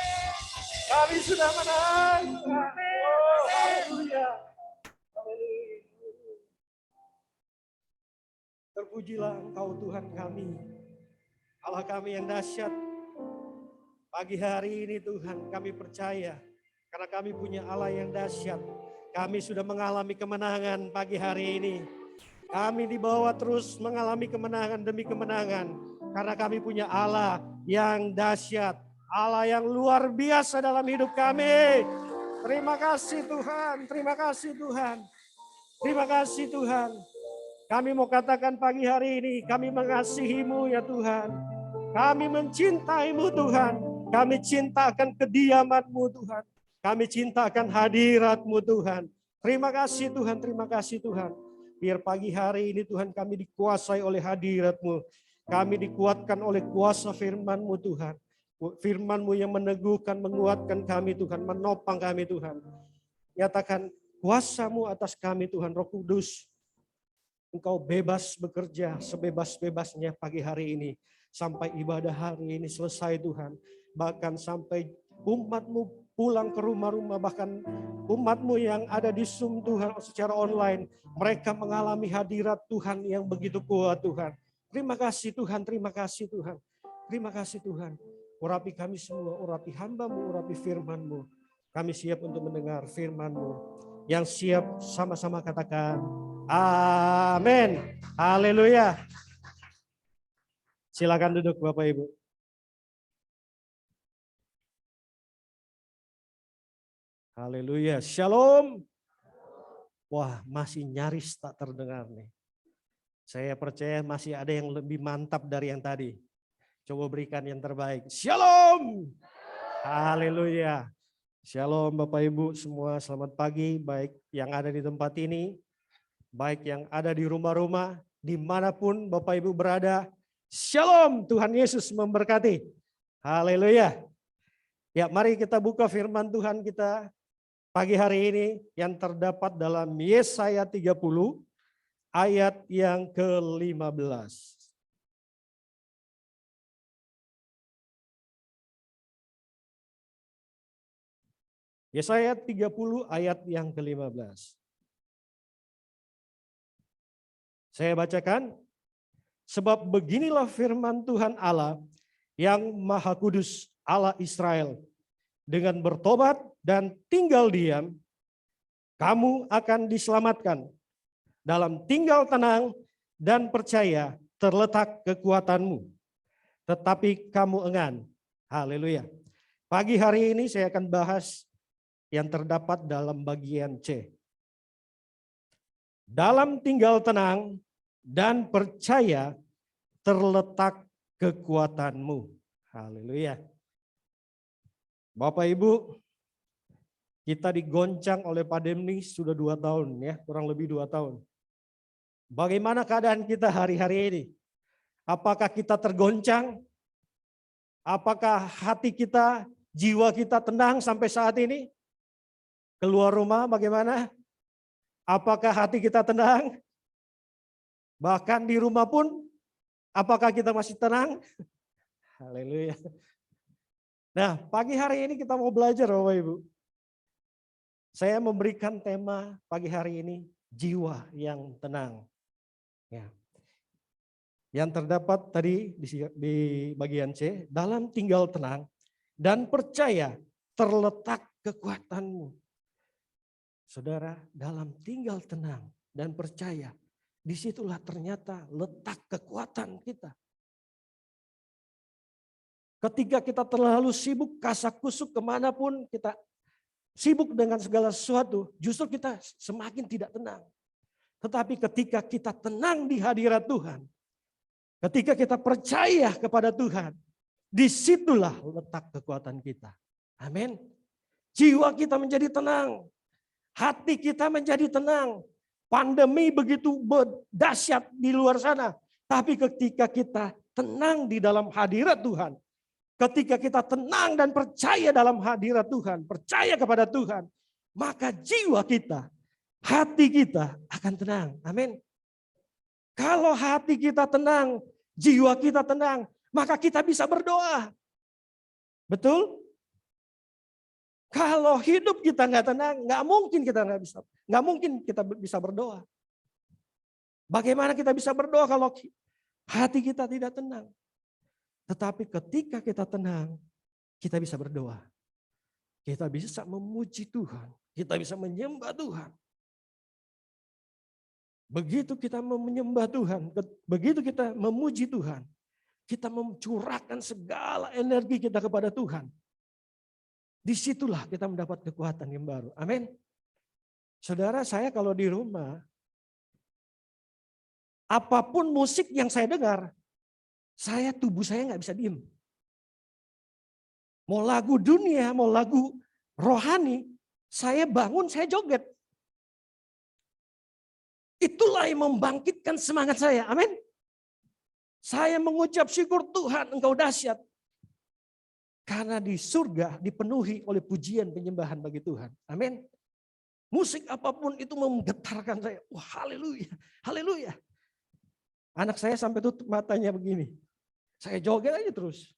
Kami sudah menang, Tuhan. Oh, haleluya. Haleluya. Terpujilah Engkau Tuhan kami, Allah kami yang dahsyat. Pagi hari ini Tuhan kami percaya, karena kami punya Allah yang dahsyat. Kami sudah mengalami kemenangan pagi hari ini. Kami dibawa terus mengalami kemenangan demi kemenangan. Karena kami punya Allah yang dahsyat. Allah yang luar biasa dalam hidup kami. Terima kasih Tuhan, terima kasih Tuhan. Terima kasih Tuhan. Kami mau katakan pagi hari ini, kami mengasihi-Mu ya Tuhan. Kami mencintai-Mu Tuhan. Kami cintakan kediaman-Mu Tuhan. Kami cintakan hadirat-Mu Tuhan. Terima kasih Tuhan, terima kasih Tuhan. Biar pagi hari ini Tuhan kami dikuasai oleh hadirat-Mu. Kami dikuatkan oleh kuasa firman-Mu Tuhan. Firman-Mu yang meneguhkan, menguatkan kami Tuhan, menopang kami Tuhan. Nyatakan kuasa-Mu atas kami Tuhan, Roh Kudus. Engkau bebas bekerja sebebas-bebasnya pagi hari ini. Sampai ibadah hari ini selesai Tuhan. Bahkan sampai umat-Mu pulang ke rumah-rumah. Bahkan umat-Mu yang ada di Zoom Tuhan secara online. Mereka mengalami hadirat Tuhan yang begitu kuat Tuhan. Terima kasih Tuhan, terima kasih Tuhan. Terima kasih Tuhan. Urapi kami semua, urapi hamba-Mu, urapi firman-Mu. Kami siap untuk mendengar firman-Mu. Yang siap sama-sama katakan amin. Haleluya. Silakan duduk Bapak Ibu. Haleluya. Shalom. Wah, masih nyaris tak terdengar nih. Saya percaya masih ada yang lebih mantap dari yang tadi. Coba berikan yang terbaik. Shalom. Haleluya. Shalom Bapak Ibu semua, selamat pagi. Baik yang ada di tempat ini, baik yang ada di rumah-rumah, dimanapun Bapak Ibu berada. Shalom, Tuhan Yesus memberkati. Haleluya. Ya, mari kita buka firman Tuhan kita pagi hari ini yang terdapat dalam Yesaya 30 ayat yang ke-15. Yesaya 30 ayat yang ke-15. Saya bacakan. Sebab beginilah firman Tuhan Allah yang Maha Kudus, Allah Israel. Dengan bertobat dan tinggal diam, kamu akan diselamatkan. Dalam tinggal tenang dan percaya terletak kekuatanmu. Tetapi kamu enggan. Haleluya. Pagi hari ini saya akan bahas yang terdapat dalam bagian C. Dalam tinggal tenang dan percaya terletak kekuatanmu. Haleluya. Bapak Ibu, kita digoncang oleh pandemi sudah 2 tahun ya, kurang lebih 2 tahun. Bagaimana keadaan kita hari-hari ini? Apakah kita tergoncang? Apakah hati kita, jiwa kita tenang sampai saat ini? Keluar rumah bagaimana? Apakah hati kita tenang? Bahkan di rumah pun, apakah kita masih tenang? Haleluya. Nah, pagi hari ini kita mau belajar Bapak Ibu. Saya memberikan tema pagi hari ini, jiwa yang tenang. Ya. Yang terdapat tadi di bagian C, dalam tinggal tenang dan percaya terletak kekuatanmu. Saudara, dalam tinggal tenang dan percaya, disitulah ternyata letak kekuatan kita. Ketika kita terlalu sibuk kasak-kusuk kemanapun, kita sibuk dengan segala sesuatu, justru kita semakin tidak tenang. Tetapi ketika kita tenang di hadirat Tuhan, ketika kita percaya kepada Tuhan, disitulah letak kekuatan kita. Amin. Jiwa kita menjadi tenang. Hati kita menjadi tenang. Pandemi begitu dahsyat di luar sana. Tapi ketika kita tenang di dalam hadirat Tuhan. Ketika kita tenang dan percaya dalam hadirat Tuhan. Percaya kepada Tuhan. Maka jiwa kita, hati kita akan tenang. Amin. Kalau hati kita tenang, jiwa kita tenang. Maka kita bisa berdoa. Betul? Kalau hidup kita nggak tenang, nggak mungkin kita bisa berdoa. Bagaimana kita bisa berdoa kalau hati kita tidak tenang? Tetapi ketika kita tenang, kita bisa berdoa. Kita bisa memuji Tuhan, kita bisa menyembah Tuhan. Begitu kita menyembah Tuhan, begitu kita memuji Tuhan, kita mencurahkan segala energi kita kepada Tuhan. Disitulah kita mendapat kekuatan yang baru. Amin. Saudara, saya kalau di rumah, apapun musik yang saya dengar, tubuh saya nggak bisa diem. Mau lagu dunia, mau lagu rohani, saya bangun, saya joget. Itulah yang membangkitkan semangat saya. Amin. Saya mengucap syukur, Tuhan, Engkau dahsyat. Karena di surga dipenuhi oleh pujian penyembahan bagi Tuhan. Amin. Musik apapun itu menggetarkan saya. Wah, haleluya, haleluya. Anak saya sampai tutup matanya begini. Saya joget aja terus.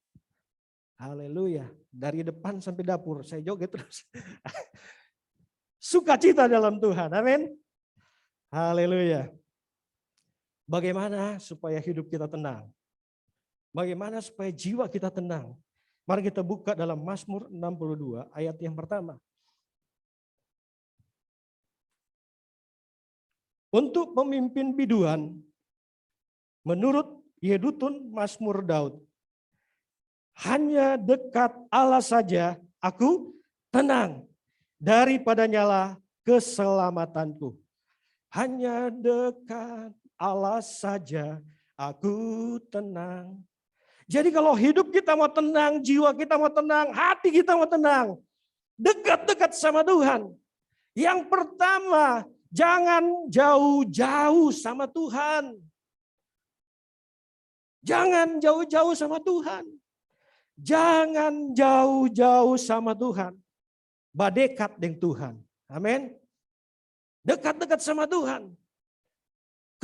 Haleluya. Dari depan sampai dapur saya joget terus. Sukacita dalam Tuhan. Amin. Haleluya. Bagaimana supaya hidup kita tenang? Bagaimana supaya jiwa kita tenang? Mari kita buka dalam Mazmur 62 ayat yang pertama. Untuk pemimpin biduan, menurut Yedutun Mazmur Daud, hanya dekat Allah saja aku tenang, daripada nyala keselamatanku. Hanya dekat Allah saja aku tenang. Jadi kalau hidup kita mau tenang, jiwa kita mau tenang, hati kita mau tenang, dekat-dekat sama Tuhan. Yang pertama, jangan jauh-jauh sama Tuhan. Jangan jauh-jauh sama Tuhan. Jangan jauh-jauh sama Tuhan. Badekat dengan Tuhan. Amin. Dekat-dekat sama Tuhan.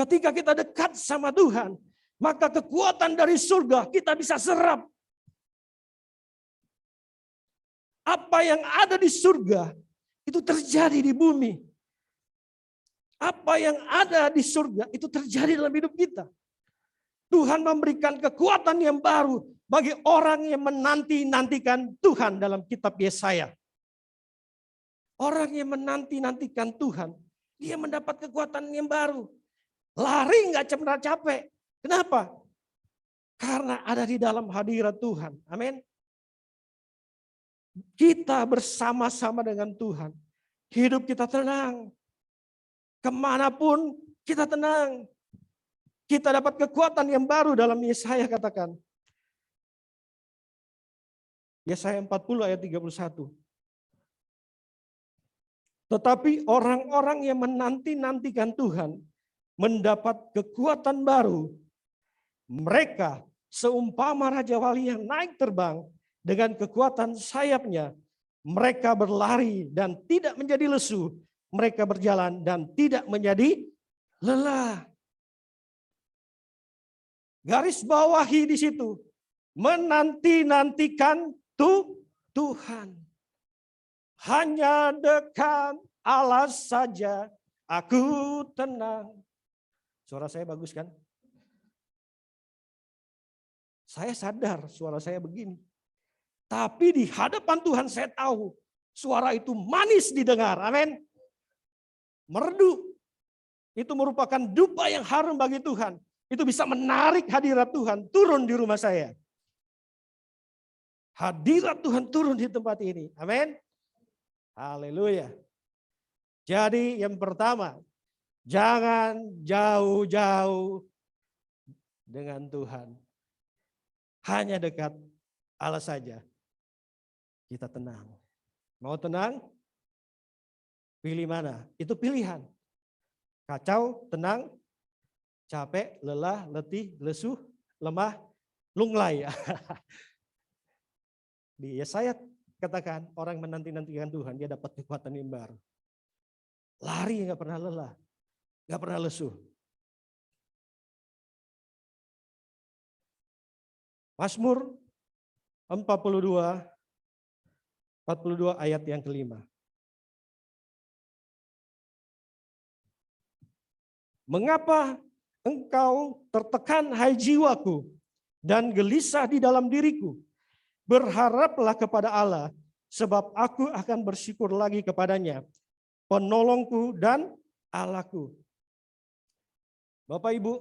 Ketika kita dekat sama Tuhan, maka kekuatan dari surga kita bisa serap. Apa yang ada di surga itu terjadi di bumi. Apa yang ada di surga itu terjadi dalam hidup kita. Tuhan memberikan kekuatan yang baru bagi orang yang menanti-nantikan Tuhan dalam kitab Yesaya. Orang yang menanti-nantikan Tuhan, dia mendapat kekuatan yang baru. Lari nggak pernah capek. Kenapa? Karena ada di dalam hadirat Tuhan. Amin. Kita bersama-sama dengan Tuhan. Hidup kita tenang. Kemanapun kita tenang. Kita dapat kekuatan yang baru dalam Yesaya katakan. Yesaya 40 ayat 31. Tetapi orang-orang yang menanti-nantikan Tuhan mendapat kekuatan baru. Mereka seumpama Raja Wali yang naik terbang dengan kekuatan sayapnya. Mereka berlari dan tidak menjadi lesu. Mereka berjalan dan tidak menjadi lelah. Garis bawahi di situ. Menanti-nantikan Tuhan. Hanya dekat Allah saja aku tenang. Suara saya bagus kan? Saya sadar suara saya begini. Tapi di hadapan Tuhan saya tahu suara itu manis didengar. Amin. Merdu. Itu merupakan dupa yang harum bagi Tuhan. Itu bisa menarik hadirat Tuhan turun di rumah saya. Hadirat Tuhan turun di tempat ini. Amin. Haleluya. Jadi yang pertama, jangan jauh-jauh dengan Tuhan. Hanya dekat Allah saja. Kita tenang. Mau tenang? Pilih mana? Itu pilihan. Kacau, tenang, capek, lelah, letih, lesuh, lemah, lunglai. Di Yesaya katakan orang menanti-nantikan Tuhan, dia dapat kekuatan yang baru. Lari nggak pernah lelah, nggak pernah lesuh. Mazmur 42 ayat yang kelima. Mengapa engkau tertekan hai jiwaku dan gelisah di dalam diriku? Berharaplah kepada Allah, sebab aku akan bersyukur lagi kepadanya, penolongku dan Allahku. Bapak Ibu,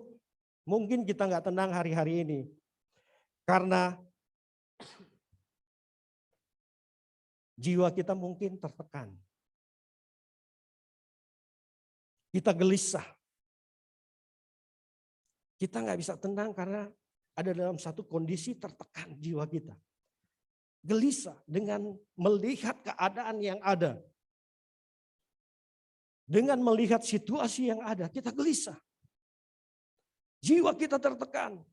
mungkin kita nggak tenang hari-hari ini. Karena jiwa kita mungkin tertekan. Kita gelisah. Kita nggak bisa tenang karena ada dalam satu kondisi tertekan jiwa kita. Gelisah dengan melihat keadaan yang ada. Dengan melihat situasi yang ada, kita gelisah. Jiwa kita tertekan.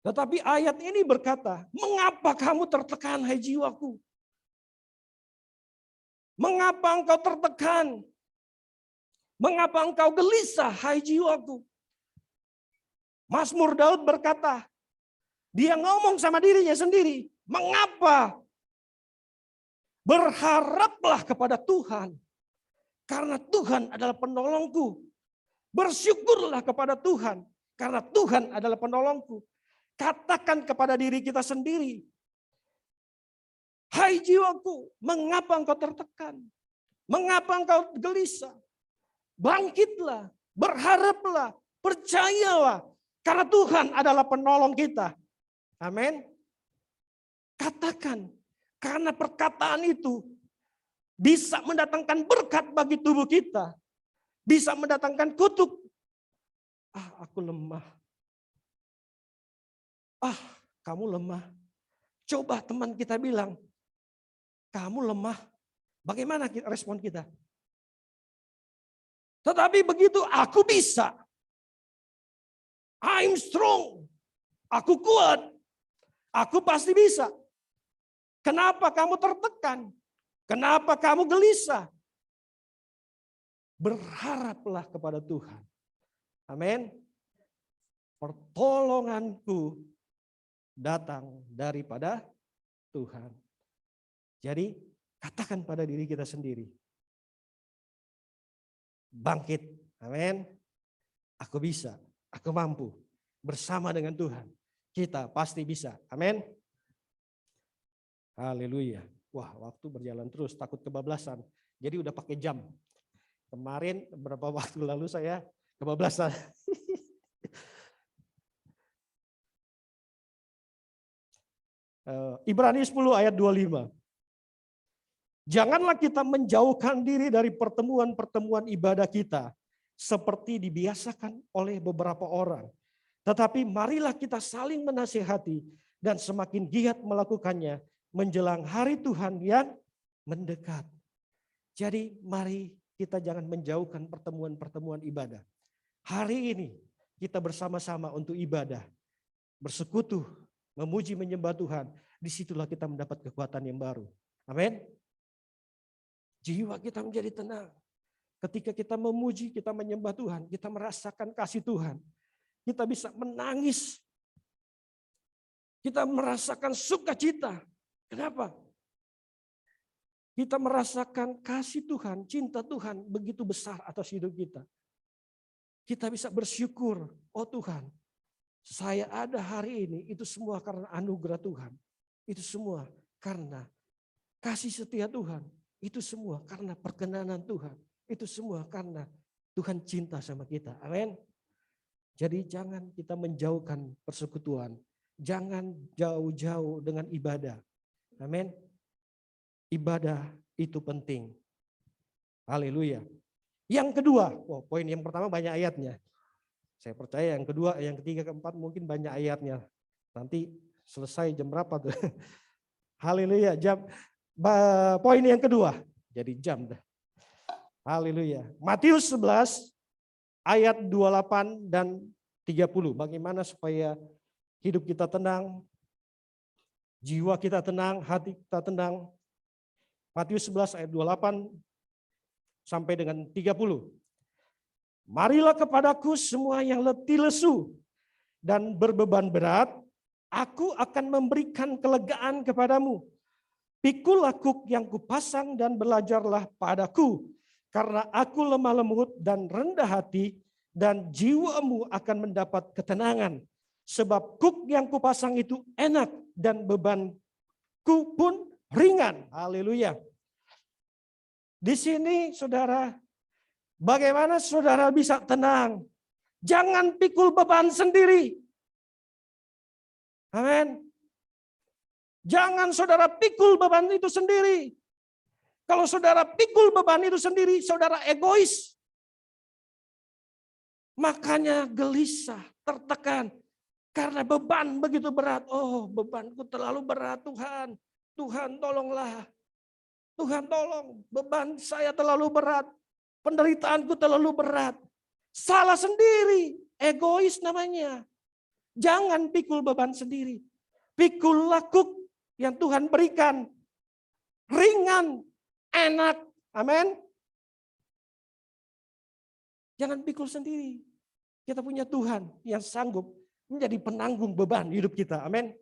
Tetapi ayat ini berkata, mengapa kamu tertekan, hai jiwaku? Mengapa engkau tertekan? Mengapa engkau gelisah, hai jiwaku? Mazmur Daud berkata, dia ngomong sama dirinya sendiri, mengapa? Berharaplah kepada Tuhan, karena Tuhan adalah penolongku. Bersyukurlah kepada Tuhan, karena Tuhan adalah penolongku. Katakan kepada diri kita sendiri, hai jiwaku, mengapa engkau tertekan? Mengapa engkau gelisah? Bangkitlah, berharaplah, percayalah, karena Tuhan adalah penolong kita. Amin. Katakan, karena perkataan itu bisa mendatangkan berkat bagi tubuh kita. Bisa mendatangkan kutuk. Aku lemah. Kamu lemah. Coba teman kita bilang, kamu lemah. Bagaimana respon kita? Tetapi begitu aku bisa. I'm strong. Aku kuat. Aku pasti bisa. Kenapa kamu tertekan? Kenapa kamu gelisah? Berharaplah kepada Tuhan. Amin. Pertolonganku datang daripada Tuhan. Jadi katakan pada diri kita sendiri. Bangkit. Amin. Aku bisa. Aku mampu. Bersama dengan Tuhan. Kita pasti bisa. Amin. Haleluya. Wah, waktu berjalan terus. Takut kebablasan. Jadi udah pakai jam. Kemarin beberapa waktu lalu saya kebablasan. Ibrani 10 ayat 25. Janganlah kita menjauhkan diri dari pertemuan-pertemuan ibadah kita seperti dibiasakan oleh beberapa orang. Tetapi marilah kita saling menasihati dan semakin giat melakukannya menjelang hari Tuhan yang mendekat. Jadi mari kita jangan menjauhkan pertemuan-pertemuan ibadah. Hari ini kita bersama-sama untuk ibadah. Bersekutu, memuji, menyembah Tuhan. Disitulah kita mendapat kekuatan yang baru. Amin. Jiwa kita menjadi tenang. Ketika kita memuji, kita menyembah Tuhan. Kita merasakan kasih Tuhan. Kita bisa menangis. Kita merasakan sukacita. Kenapa? Kita merasakan kasih Tuhan, cinta Tuhan begitu besar atas hidup kita. Kita bisa bersyukur, oh Tuhan, saya ada hari ini, itu semua karena anugerah Tuhan. Itu semua karena kasih setia Tuhan. Itu semua karena perkenanan Tuhan. Itu semua karena Tuhan cinta sama kita. Amin. Jadi jangan kita menjauhkan persekutuan. Jangan jauh-jauh dengan ibadah. Amin. Ibadah itu penting. Haleluya. Yang kedua, poin yang pertama banyak ayatnya. Saya percaya yang kedua, yang ketiga, keempat mungkin banyak ayatnya. Nanti selesai jam berapa tuh? Haleluya. Poin yang kedua. Jadi jam dah. Haleluya. Matius 11 ayat 28 dan 30. Bagaimana supaya hidup kita tenang, jiwa kita tenang, hati kita tenang. Matius 11 ayat 28 sampai dengan 30. Marilah kepadaku semua yang letih lesu dan berbeban berat, aku akan memberikan kelegaan kepadamu. Pikulah kuk yang kupasang dan belajarlah padaku, karena aku lemah lembut dan rendah hati, dan jiwamu akan mendapat ketenangan. Sebab kuk yang kupasang itu enak dan bebanku pun ringan. Haleluya. Di sini saudara, Bagaimana saudara bisa tenang? Jangan pikul beban sendiri. Amin. Jangan saudara pikul beban itu sendiri. Kalau saudara pikul beban itu sendiri, saudara egois. Makanya gelisah, tertekan. Karena beban begitu berat. Oh, bebanku terlalu berat Tuhan. Tuhan tolonglah. Tuhan tolong, beban saya terlalu berat. Penderitaanku terlalu berat. Salah sendiri, egois namanya. Jangan pikul beban sendiri. Pikul lakuk yang Tuhan berikan. Ringan, enak. Amin. Jangan pikul sendiri. Kita punya Tuhan yang sanggup menjadi penanggung beban hidup kita. Amin.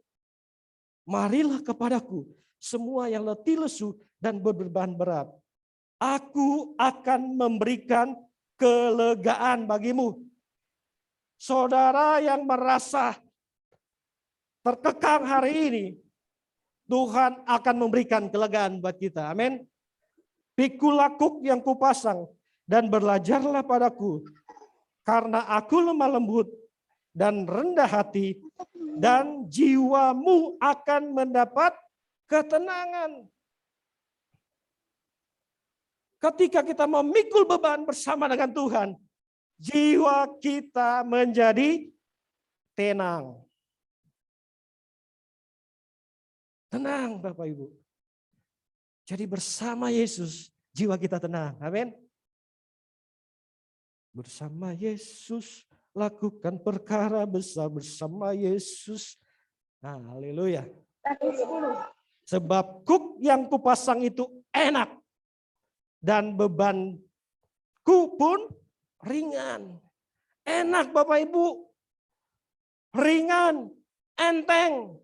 Marilah kepadaku semua yang letih lesu dan berbeban berat. Aku akan memberikan kelegaan bagimu. Saudara yang merasa terkekang hari ini, Tuhan akan memberikan kelegaan buat kita. Amin. Pikul lakuk yang kupasang dan belajarlah padaku, karena aku lemah lembut dan rendah hati, dan jiwamu akan mendapat ketenangan. Ketika kita memikul beban bersama dengan Tuhan, jiwa kita menjadi tenang. Tenang Bapak Ibu. Jadi bersama Yesus, jiwa kita tenang. Amin. Bersama Yesus, lakukan perkara besar bersama Yesus. Nah, haleluya. Sebab kuk yang kupasang itu enak. Dan bebanku pun ringan. Enak Bapak Ibu. Ringan, enteng.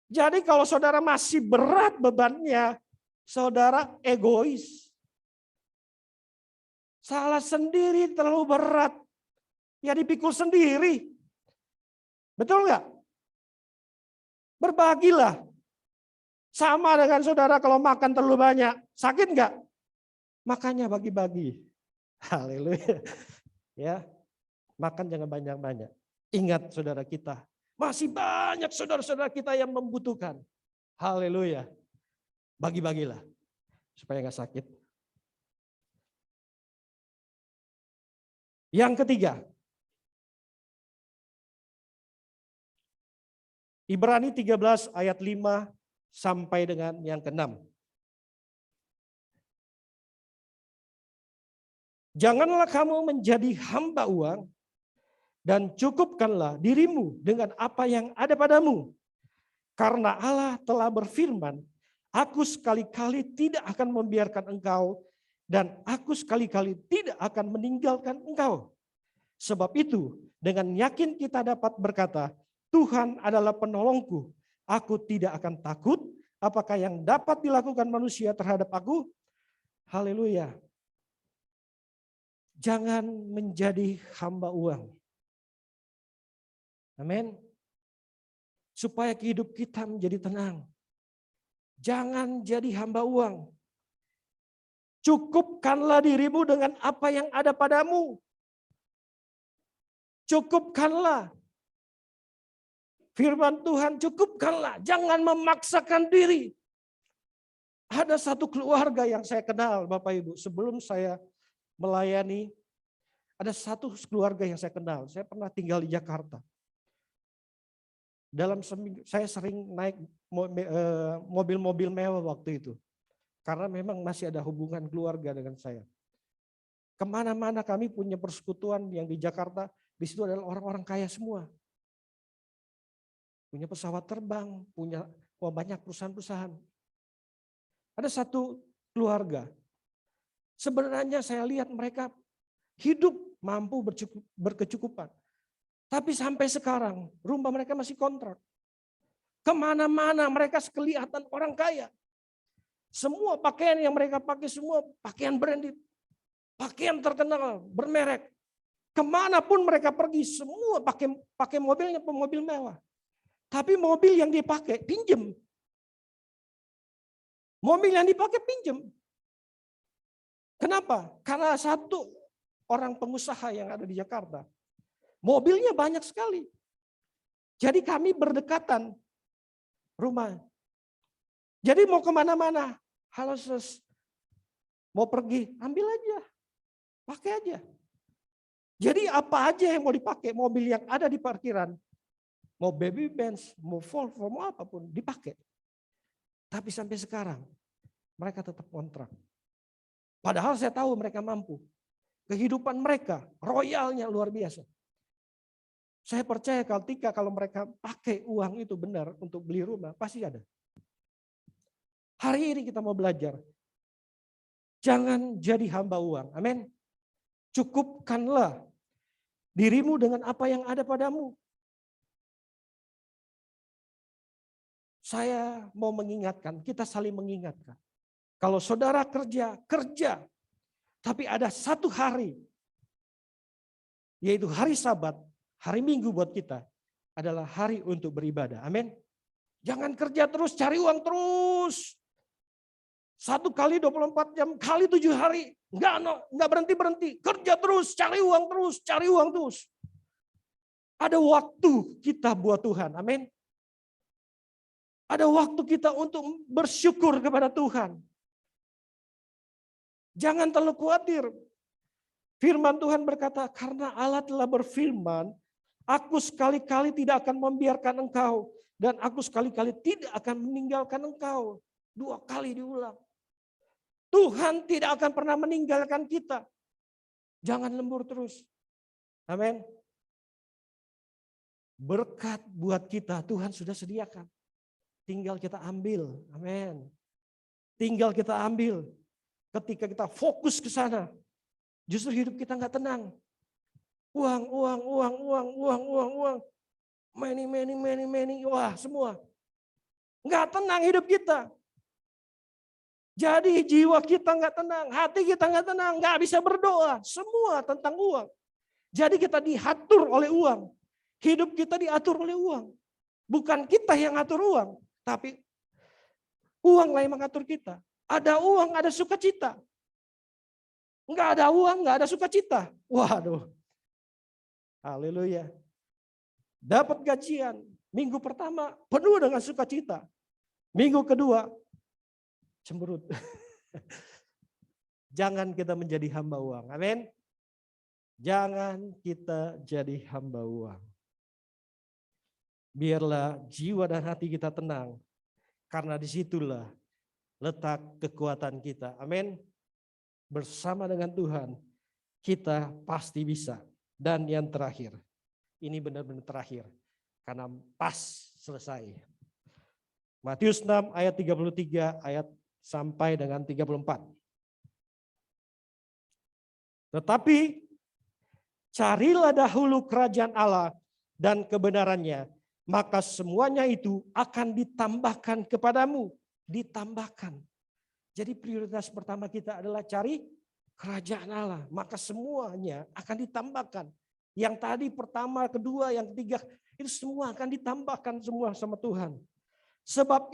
Jadi kalau saudara masih berat bebannya, saudara egois. Salah sendiri terlalu berat. Ya dipikul sendiri. Betul nggak? Berbagilah. Sama dengan saudara kalau makan terlalu banyak. Sakit nggak? Makanya bagi-bagi. Haleluya. Ya, makan jangan banyak-banyak. Ingat saudara kita. Masih banyak saudara-saudara kita yang membutuhkan. Haleluya. Bagi-bagilah. Supaya nggak sakit. Yang ketiga. Ibrani 13 ayat 5 sampai dengan yang ke-6. Janganlah kamu menjadi hamba uang dan cukupkanlah dirimu dengan apa yang ada padamu. Karena Allah telah berfirman, aku sekali-kali tidak akan membiarkan engkau dan aku sekali-kali tidak akan meninggalkan engkau. Sebab itu dengan yakin kita dapat berkata, Tuhan adalah penolongku. Aku tidak akan takut, apakah yang dapat dilakukan manusia terhadap aku? Haleluya. Jangan menjadi hamba uang. Amin. Supaya hidup kita menjadi tenang. Jangan jadi hamba uang. Cukupkanlah dirimu dengan apa yang ada padamu. Cukupkanlah. Firman Tuhan, cukupkanlah, jangan memaksakan diri. Ada satu keluarga yang saya kenal Bapak Ibu, sebelum saya melayani, ada satu keluarga yang saya kenal. Saya pernah tinggal di Jakarta. Dalam seminggu, saya sering naik mobil-mobil mewah waktu itu. Karena memang masih ada hubungan keluarga dengan saya. Kemana-mana kami punya persekutuan yang di Jakarta, di situ adalah orang-orang kaya semua. Punya pesawat terbang, punya banyak perusahaan-perusahaan. Ada satu keluarga. Sebenarnya saya lihat mereka hidup mampu berkecukupan. Tapi sampai sekarang rumah mereka masih kontrak. Kemana-mana mereka kelihatan orang kaya. Semua pakaian yang mereka pakai semua pakaian branded. Pakaian terkenal, bermerek. Kemanapun mereka pergi semua pakai mobilnya mobil mewah. Tapi mobil yang dipakai pinjem. Mobil yang dipakai pinjem. Kenapa? Karena satu orang pengusaha yang ada di Jakarta, mobilnya banyak sekali. Jadi kami berdekatan rumah. Jadi mau kemana-mana, halo sus, mau pergi, ambil aja, pakai aja. Jadi apa aja yang mau dipakai, mobil yang ada di parkiran, mau baby Benz, mau Volvo, mau apapun, dipakai. Tapi sampai sekarang, mereka tetap kontrak. Padahal saya tahu mereka mampu. Kehidupan mereka, royalnya luar biasa. Saya percaya kalau mereka pakai uang itu benar untuk beli rumah, pasti ada. Hari ini kita mau belajar. Jangan jadi hamba uang. Amin. Cukupkanlah dirimu dengan apa yang ada padamu. Saya mau mengingatkan, kita saling mengingatkan. Kalau saudara kerja, kerja. Tapi ada satu hari, yaitu hari Sabat, hari Minggu buat kita, adalah hari untuk beribadah. Amin. Jangan kerja terus, cari uang terus. 1 kali 24 jam, kali 7 hari. Enggak berhenti-berhenti. Kerja terus, cari uang terus, cari uang terus. Ada waktu kita buat Tuhan. Amin. Ada waktu kita untuk bersyukur kepada Tuhan. Jangan terlalu khawatir. Firman Tuhan berkata, karena Allah telah berfirman, aku sekali-kali tidak akan membiarkan engkau, dan aku sekali-kali tidak akan meninggalkan engkau. 2 kali diulang. Tuhan tidak akan pernah meninggalkan kita. Jangan lembur terus. Amin. Berkat buat kita Tuhan sudah sediakan. Tinggal kita ambil. Amin. Tinggal kita ambil. Ketika kita fokus ke sana, justru hidup kita nggak tenang. Uang. Many. Wah, semua. Nggak tenang hidup kita. Jadi jiwa kita nggak tenang, hati kita nggak tenang, nggak bisa berdoa. Semua tentang uang. Jadi kita diatur oleh uang. Hidup kita diatur oleh uang. Bukan kita yang atur uang, tapi uang lah yang mengatur kita. Ada uang, ada sukacita. Enggak ada uang, enggak ada sukacita. Waduh. Haleluya. Dapat gajian. Minggu pertama penuh dengan sukacita. Minggu kedua cemberut. Jangan kita menjadi hamba uang. Amin. Jangan kita jadi hamba uang. Biarlah jiwa dan hati kita tenang. Karena disitulah letak kekuatan kita. Amin. Bersama dengan Tuhan, kita pasti bisa. Dan yang terakhir, ini benar-benar terakhir. Karena pas selesai. Matius 6 ayat 33 ayat sampai dengan 34. Tetapi carilah dahulu kerajaan Allah dan kebenarannya, maka semuanya itu akan ditambahkan kepadamu. Ditambahkan. Jadi prioritas pertama kita adalah cari kerajaan Allah. Maka semuanya akan ditambahkan. Yang tadi pertama, kedua, yang ketiga. Itu semua akan ditambahkan semua sama Tuhan. Sebab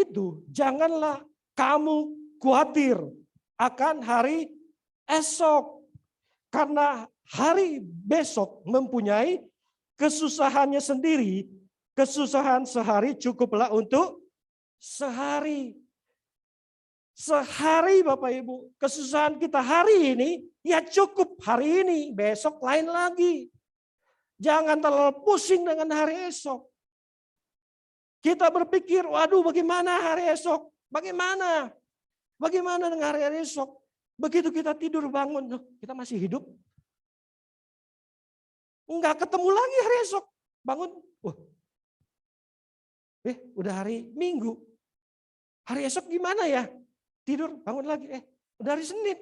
itu janganlah kamu khawatir akan hari esok. Karena hari besok mempunyai kesusahannya sendiri. Kesusahan sehari cukuplah untuk sehari. Sehari Bapak Ibu, kesusahan kita hari ini, ya cukup hari ini, besok lain lagi. Jangan terlalu pusing dengan hari esok. Kita berpikir, waduh bagaimana hari esok? Bagaimana? Bagaimana dengan hari esok? Begitu kita tidur bangun, kita masih hidup. Enggak ketemu lagi hari esok. Bangun, udah hari Minggu. Hari esok gimana ya? Tidur, bangun lagi. Udah hari Senin.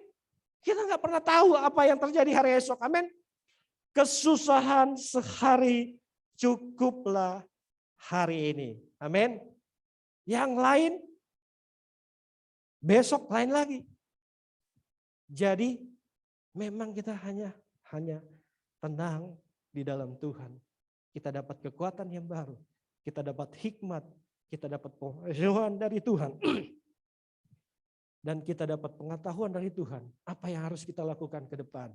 Kita nggak pernah tahu apa yang terjadi hari esok. Amin. Kesusahan sehari cukuplah hari ini. Amin. Yang lain besok lain lagi. Jadi memang kita hanya tenang di dalam Tuhan. Kita dapat kekuatan yang baru. Kita dapat hikmat. Kita dapat pengetahuan dari Tuhan. dan kita dapat pengetahuan dari Tuhan apa yang harus kita lakukan ke depan.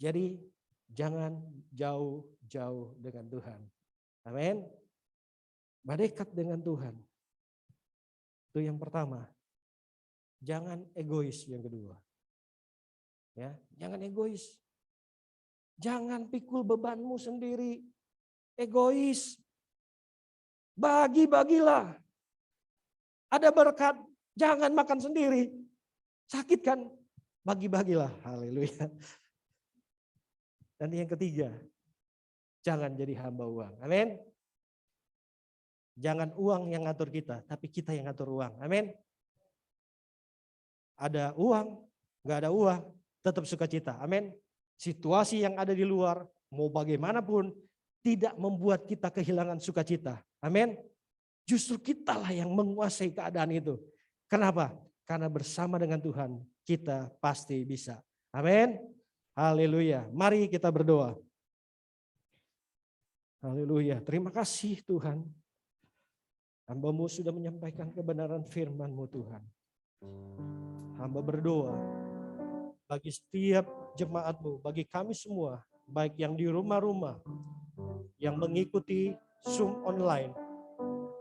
Jadi jangan jauh-jauh dengan Tuhan. Amin. Berdekat dengan Tuhan. Itu yang pertama. Jangan egois yang kedua. Ya, jangan egois. Jangan pikul bebanmu sendiri. Egois. Bagi-bagilah. Ada berkat, jangan makan sendiri. Sakit kan? Bagi-bagilah. Haleluya. Dan yang ketiga, jangan jadi hamba uang. Amin. Jangan uang yang ngatur kita, tapi kita yang ngatur uang. Amin. Ada uang, nggak ada uang, tetap sukacita. Amin. Situasi yang ada di luar, mau bagaimanapun, tidak membuat kita kehilangan sukacita. Amin. Justru kitalah yang menguasai keadaan itu. Kenapa? Karena bersama dengan Tuhan, kita pasti bisa. Amin. Haleluya. Mari kita berdoa. Haleluya. Terima kasih Tuhan. Hamba-Mu sudah menyampaikan kebenaran firman-Mu Tuhan. Hamba berdoa bagi setiap jemaat-Mu, bagi kami semua, baik yang di rumah-rumah, yang mengikuti Zoom online,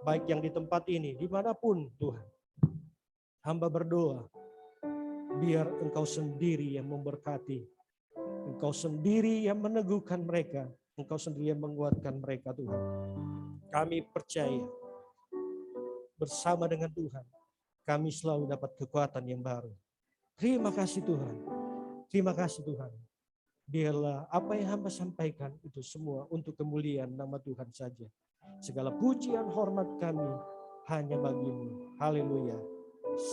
baik yang di tempat ini, dimanapun Tuhan. Hamba berdoa, biar Engkau sendiri yang memberkati, Engkau sendiri yang meneguhkan mereka, Engkau sendiri yang menguatkan mereka Tuhan. Kami percaya, bersama dengan Tuhan, kami selalu dapat kekuatan yang baru. Terima kasih Tuhan. Terima kasih Tuhan. Biarlah apa yang hamba sampaikan itu semua untuk kemuliaan nama Tuhan saja. Segala pujian hormat kami hanya bagi-Mu. Haleluya.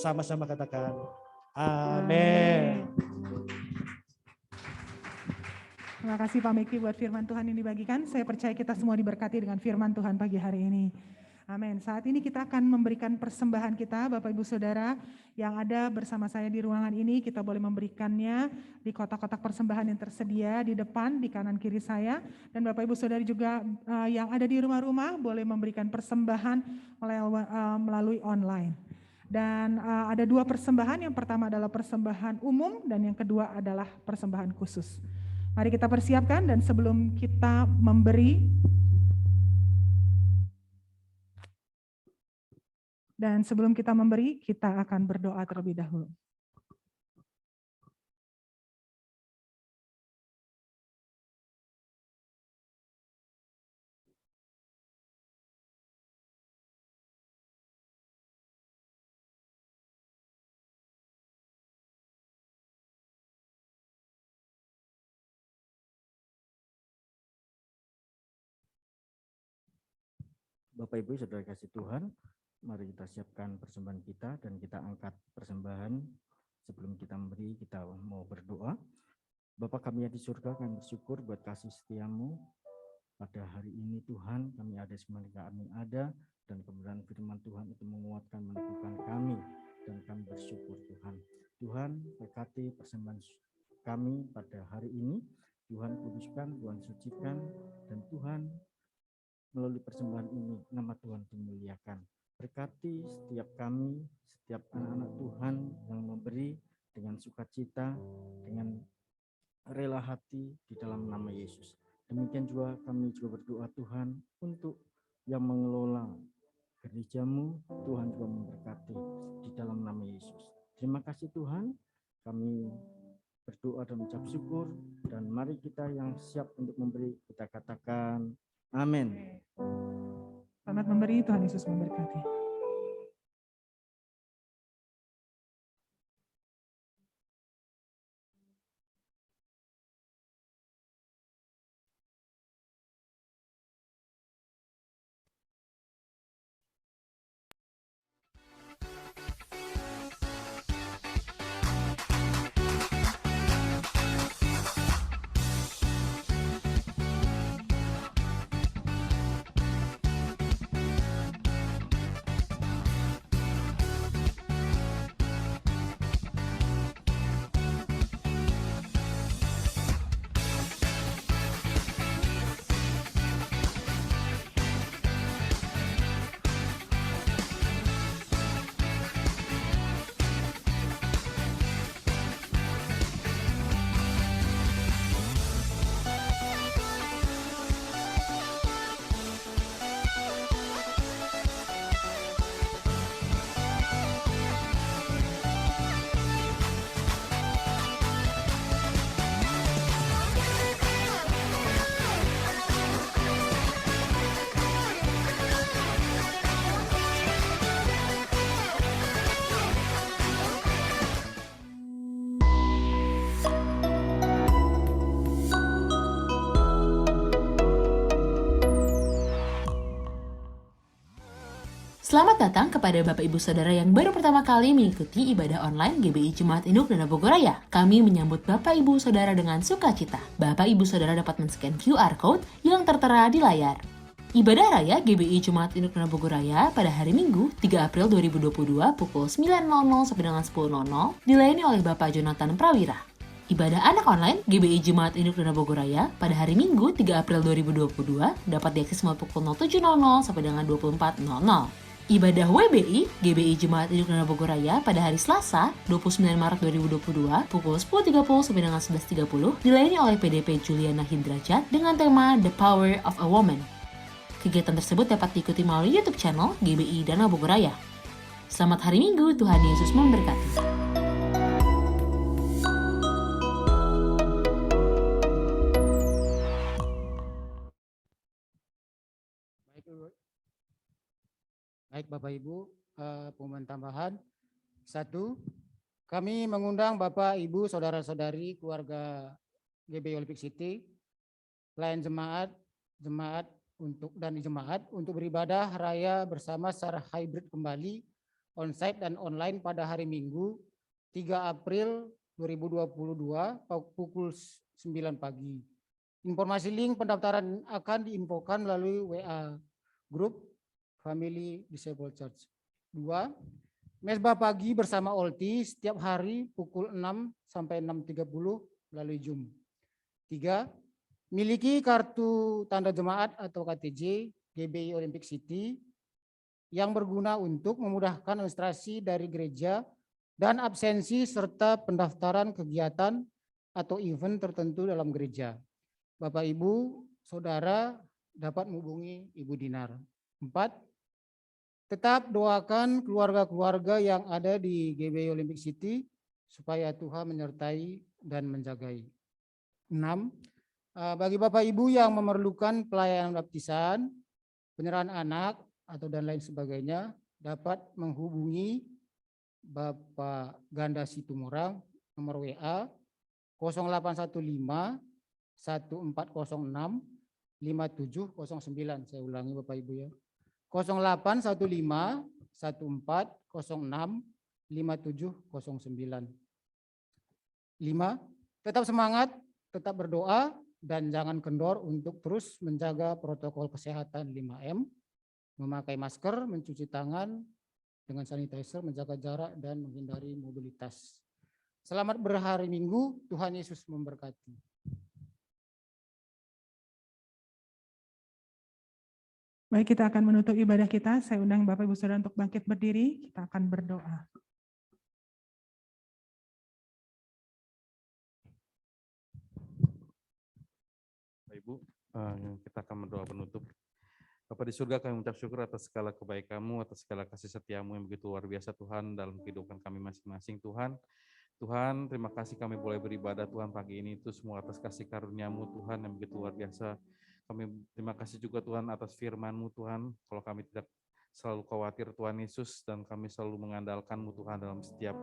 Sama-sama katakan amin. Terima kasih Pak Meki buat firman Tuhan yang dibagikan. Saya percaya kita semua diberkati dengan firman Tuhan pagi hari ini. Amin. Saat ini kita akan memberikan persembahan kita, Bapak Ibu Saudara yang ada bersama saya di ruangan ini. Kita boleh memberikannya di kotak-kotak persembahan yang tersedia di depan, di kanan kiri saya. Dan Bapak Ibu Saudara juga yang ada di rumah-rumah boleh memberikan persembahan melalui online. Dan ada dua persembahan, yang pertama adalah persembahan umum dan yang kedua adalah persembahan khusus. Mari kita persiapkan dan sebelum kita memberi, kita akan berdoa terlebih dahulu. Bapak Ibu Saudara kasih Tuhan, mari kita siapkan persembahan kita dan kita angkat persembahan. Sebelum kita memberi, kita mau berdoa. Bapa kami yang di surga, kami bersyukur buat kasih setia-Mu. Pada hari ini Tuhan, kami ada semuanya kami ada, dan kebenaran firman Tuhan itu menguatkan, meneguhkan kami, dan kami bersyukur Tuhan. Tuhan berkati persembahan kami pada hari ini. Tuhan kuduskan, Tuhan sucikan, dan Tuhan melalui persembahan ini nama Tuhan dimuliakan. Berkati setiap kami, setiap anak-anak Tuhan yang memberi dengan sukacita, dengan rela hati di dalam nama Yesus. Demikian juga kami juga berdoa Tuhan untuk yang mengelola gereja-Mu, Tuhan juga memberkati di dalam nama Yesus. Terima kasih Tuhan, kami berdoa dan mengucap syukur, dan mari kita yang siap untuk memberi, kita katakan amin. Selamat memberi, Tuhan Yesus memberkati. Selamat datang kepada Bapak Ibu Saudara yang baru pertama kali mengikuti ibadah online GBI Jemaat Induk Dana Bogoraya. Kami menyambut Bapak Ibu Saudara dengan sukacita. Bapak Ibu Saudara dapat men-scan QR Code yang tertera di layar. Ibadah Raya GBI Jemaat Induk Dana Bogoraya pada hari Minggu 3 April 2022 pukul 9.00 sampai dengan 10.00 dilayani oleh Bapak Jonathan Prawira. Ibadah anak online GBI Jemaat Induk Dana Bogoraya pada hari Minggu 3 April 2022 dapat diakses mulai pukul 07.00 sampai dengan 24.00. Ibadah WBI GBI Jemaat Induk Dana Bogoraya pada hari Selasa 29 Maret 2022 pukul 10.30 sampai dengan 11.30 dilayani oleh PDP Juliana Hindrajat dengan tema The Power of a Woman. Kegiatan tersebut dapat diikuti melalui YouTube channel GBI Dana Bogoraya. Selamat hari Minggu, Tuhan Yesus memberkati. Baik Bapak Ibu, pengumuman tambahan. 1, kami mengundang Bapak Ibu, Saudara-saudari, keluarga GBI Olympic City, pelayan jemaat untuk beribadah raya bersama secara hybrid kembali, onsite dan online pada hari Minggu 3 April 2022 pukul 9 pagi. Informasi link pendaftaran akan diinfokan melalui WA Group Family Disable Church. 2, Mesbah pagi bersama Olti setiap hari pukul 6 sampai 6.30 melalui Zoom. 3, miliki kartu tanda jemaat atau KTJ GBI Olympic City yang berguna untuk memudahkan administrasi dari gereja dan absensi serta pendaftaran kegiatan atau event tertentu dalam gereja. Bapak Ibu, Saudara dapat menghubungi Ibu Dinar. 4, tetap doakan keluarga-keluarga yang ada di GBI Olympic City supaya Tuhan menyertai dan menjagai. 6, bagi Bapak Ibu yang memerlukan pelayanan baptisan, penyerahan anak atau dan lain sebagainya dapat menghubungi Bapak Ganda Situmorang nomor WA 0815 1406 5709. Saya ulangi Bapak Ibu ya. 0815 1406 5709. 5, tetap semangat, tetap berdoa, dan jangan kendor untuk terus menjaga protokol kesehatan 5M, memakai masker, mencuci tangan dengan sanitizer, menjaga jarak, dan menghindari mobilitas. Selamat berhari Minggu, Tuhan Yesus memberkati. Baik, kita akan menutup ibadah kita. Saya undang Bapak Ibu Saudara untuk bangkit berdiri. Kita akan berdoa. Bapak Ibu, kita akan berdoa penutup. Bapa di surga, kami mengucap syukur atas segala kebaikan-Mu, atas segala kasih setia-Mu yang begitu luar biasa Tuhan dalam kehidupan kami masing-masing Tuhan. Tuhan, terima kasih kami boleh beribadah Tuhan pagi ini, itu semua atas kasih karunia-Mu Tuhan yang begitu luar biasa. Kami terima kasih juga Tuhan atas firman-Mu Tuhan, kalau kami tidak selalu khawatir Tuhan Yesus, dan kami selalu mengandalkan-Mu Tuhan dalam setiap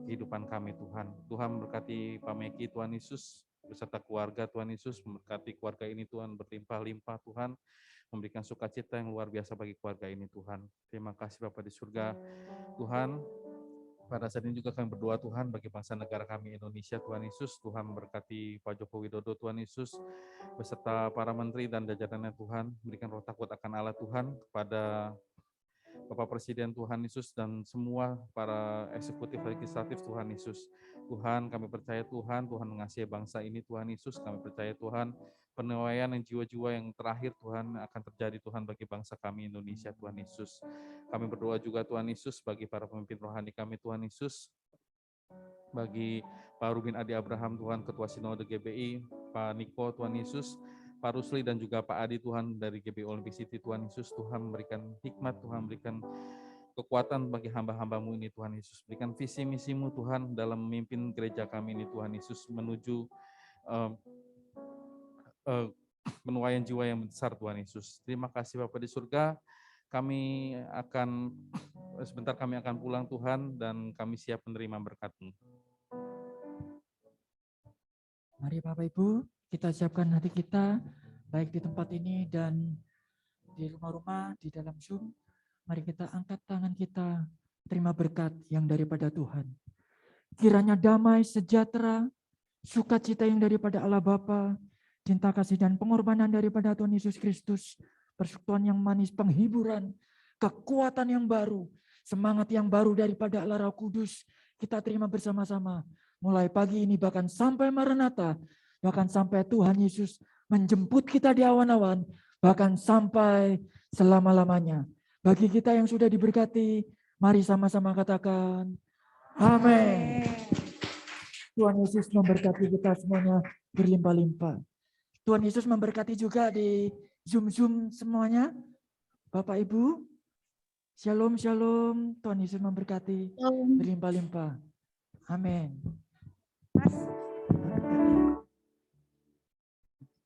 kehidupan kami Tuhan. Tuhan memberkati Pak Meki Tuhan Yesus, beserta keluarga Tuhan Yesus, memberkati keluarga ini Tuhan berlimpah-limpah Tuhan, memberikan sukacita yang luar biasa bagi keluarga ini Tuhan. Terima kasih Bapa di surga Tuhan. Pada saat ini juga kami berdoa Tuhan bagi bangsa negara kami Indonesia Tuhan Yesus. Tuhan memberkati Pak Joko Widodo Tuhan Yesus beserta para menteri dan jajarannya Tuhan. Berikan roh takut akan Allah Tuhan kepada Bapak Presiden Tuhan Yesus dan semua para eksekutif legislatif Tuhan Yesus. Tuhan, kami percaya Tuhan mengasihi bangsa ini Tuhan Yesus. Kami percaya Tuhan penilaian yang jiwa-jiwa yang terakhir Tuhan akan terjadi Tuhan bagi bangsa kami Indonesia Tuhan Yesus. Kami berdoa juga Tuhan Yesus bagi para pemimpin rohani kami Tuhan Yesus, bagi Pak Rubin Adi Abraham Tuhan, Ketua Sinode GBI, Pak Niko Tuhan Yesus, Pak Rusli dan juga Pak Adi Tuhan dari GBI Olympic City Tuhan Yesus. Tuhan memberikan hikmat, Tuhan berikan kekuatan bagi hamba-hamba-Mu ini Tuhan Yesus. Berikan visi misi-Mu Tuhan dalam memimpin gereja kami ini Tuhan Yesus menuju penuaian jiwa yang besar Tuhan Yesus. Terima kasih Bapa di surga. Sebentar kami akan pulang Tuhan, dan kami siap menerima berkat-Mu. Mari Bapak Ibu, kita siapkan hati kita, baik di tempat ini dan di rumah-rumah, di dalam Zoom, Mari kita angkat tangan kita, terima berkat yang daripada Tuhan. Kiranya damai, sejahtera, sukacita yang daripada Allah Bapa, cinta kasih dan pengorbanan daripada Tuhan Yesus Kristus, persekutuan yang manis, penghiburan, kekuatan yang baru, semangat yang baru daripada Allah Roh Kudus, kita terima bersama-sama. Mulai pagi ini bahkan sampai Maranatha, bahkan sampai Tuhan Yesus menjemput kita di awan-awan, bahkan sampai selama-lamanya. Bagi kita yang sudah diberkati, mari sama-sama katakan, amin. Tuhan Yesus memberkati kita semuanya berlimpah-limpah. Tuhan Yesus memberkati juga di Zoom semuanya. Bapak Ibu, shalom, shalom. Tuhan Yesus memberkati berlimpah-limpah. Amin.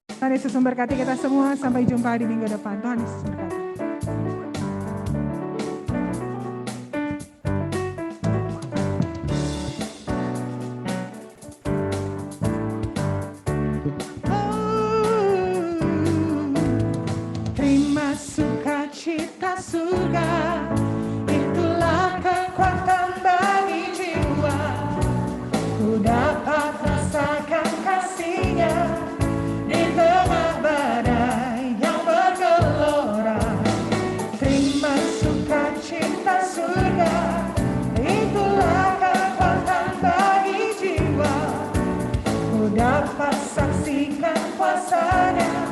Tuhan Yesus memberkati kita semua. Sampai jumpa di minggu depan. Tuhan Yesus memberkati. Terima sukacita surga, itulah kekuatan bagi jiwa. Ku dapat rasakan kasih-Nya di tengah badai yang bergelora. Terima sukacita surga, itulah kekuatan bagi jiwa. Ku dapat saksikan kuasa-Nya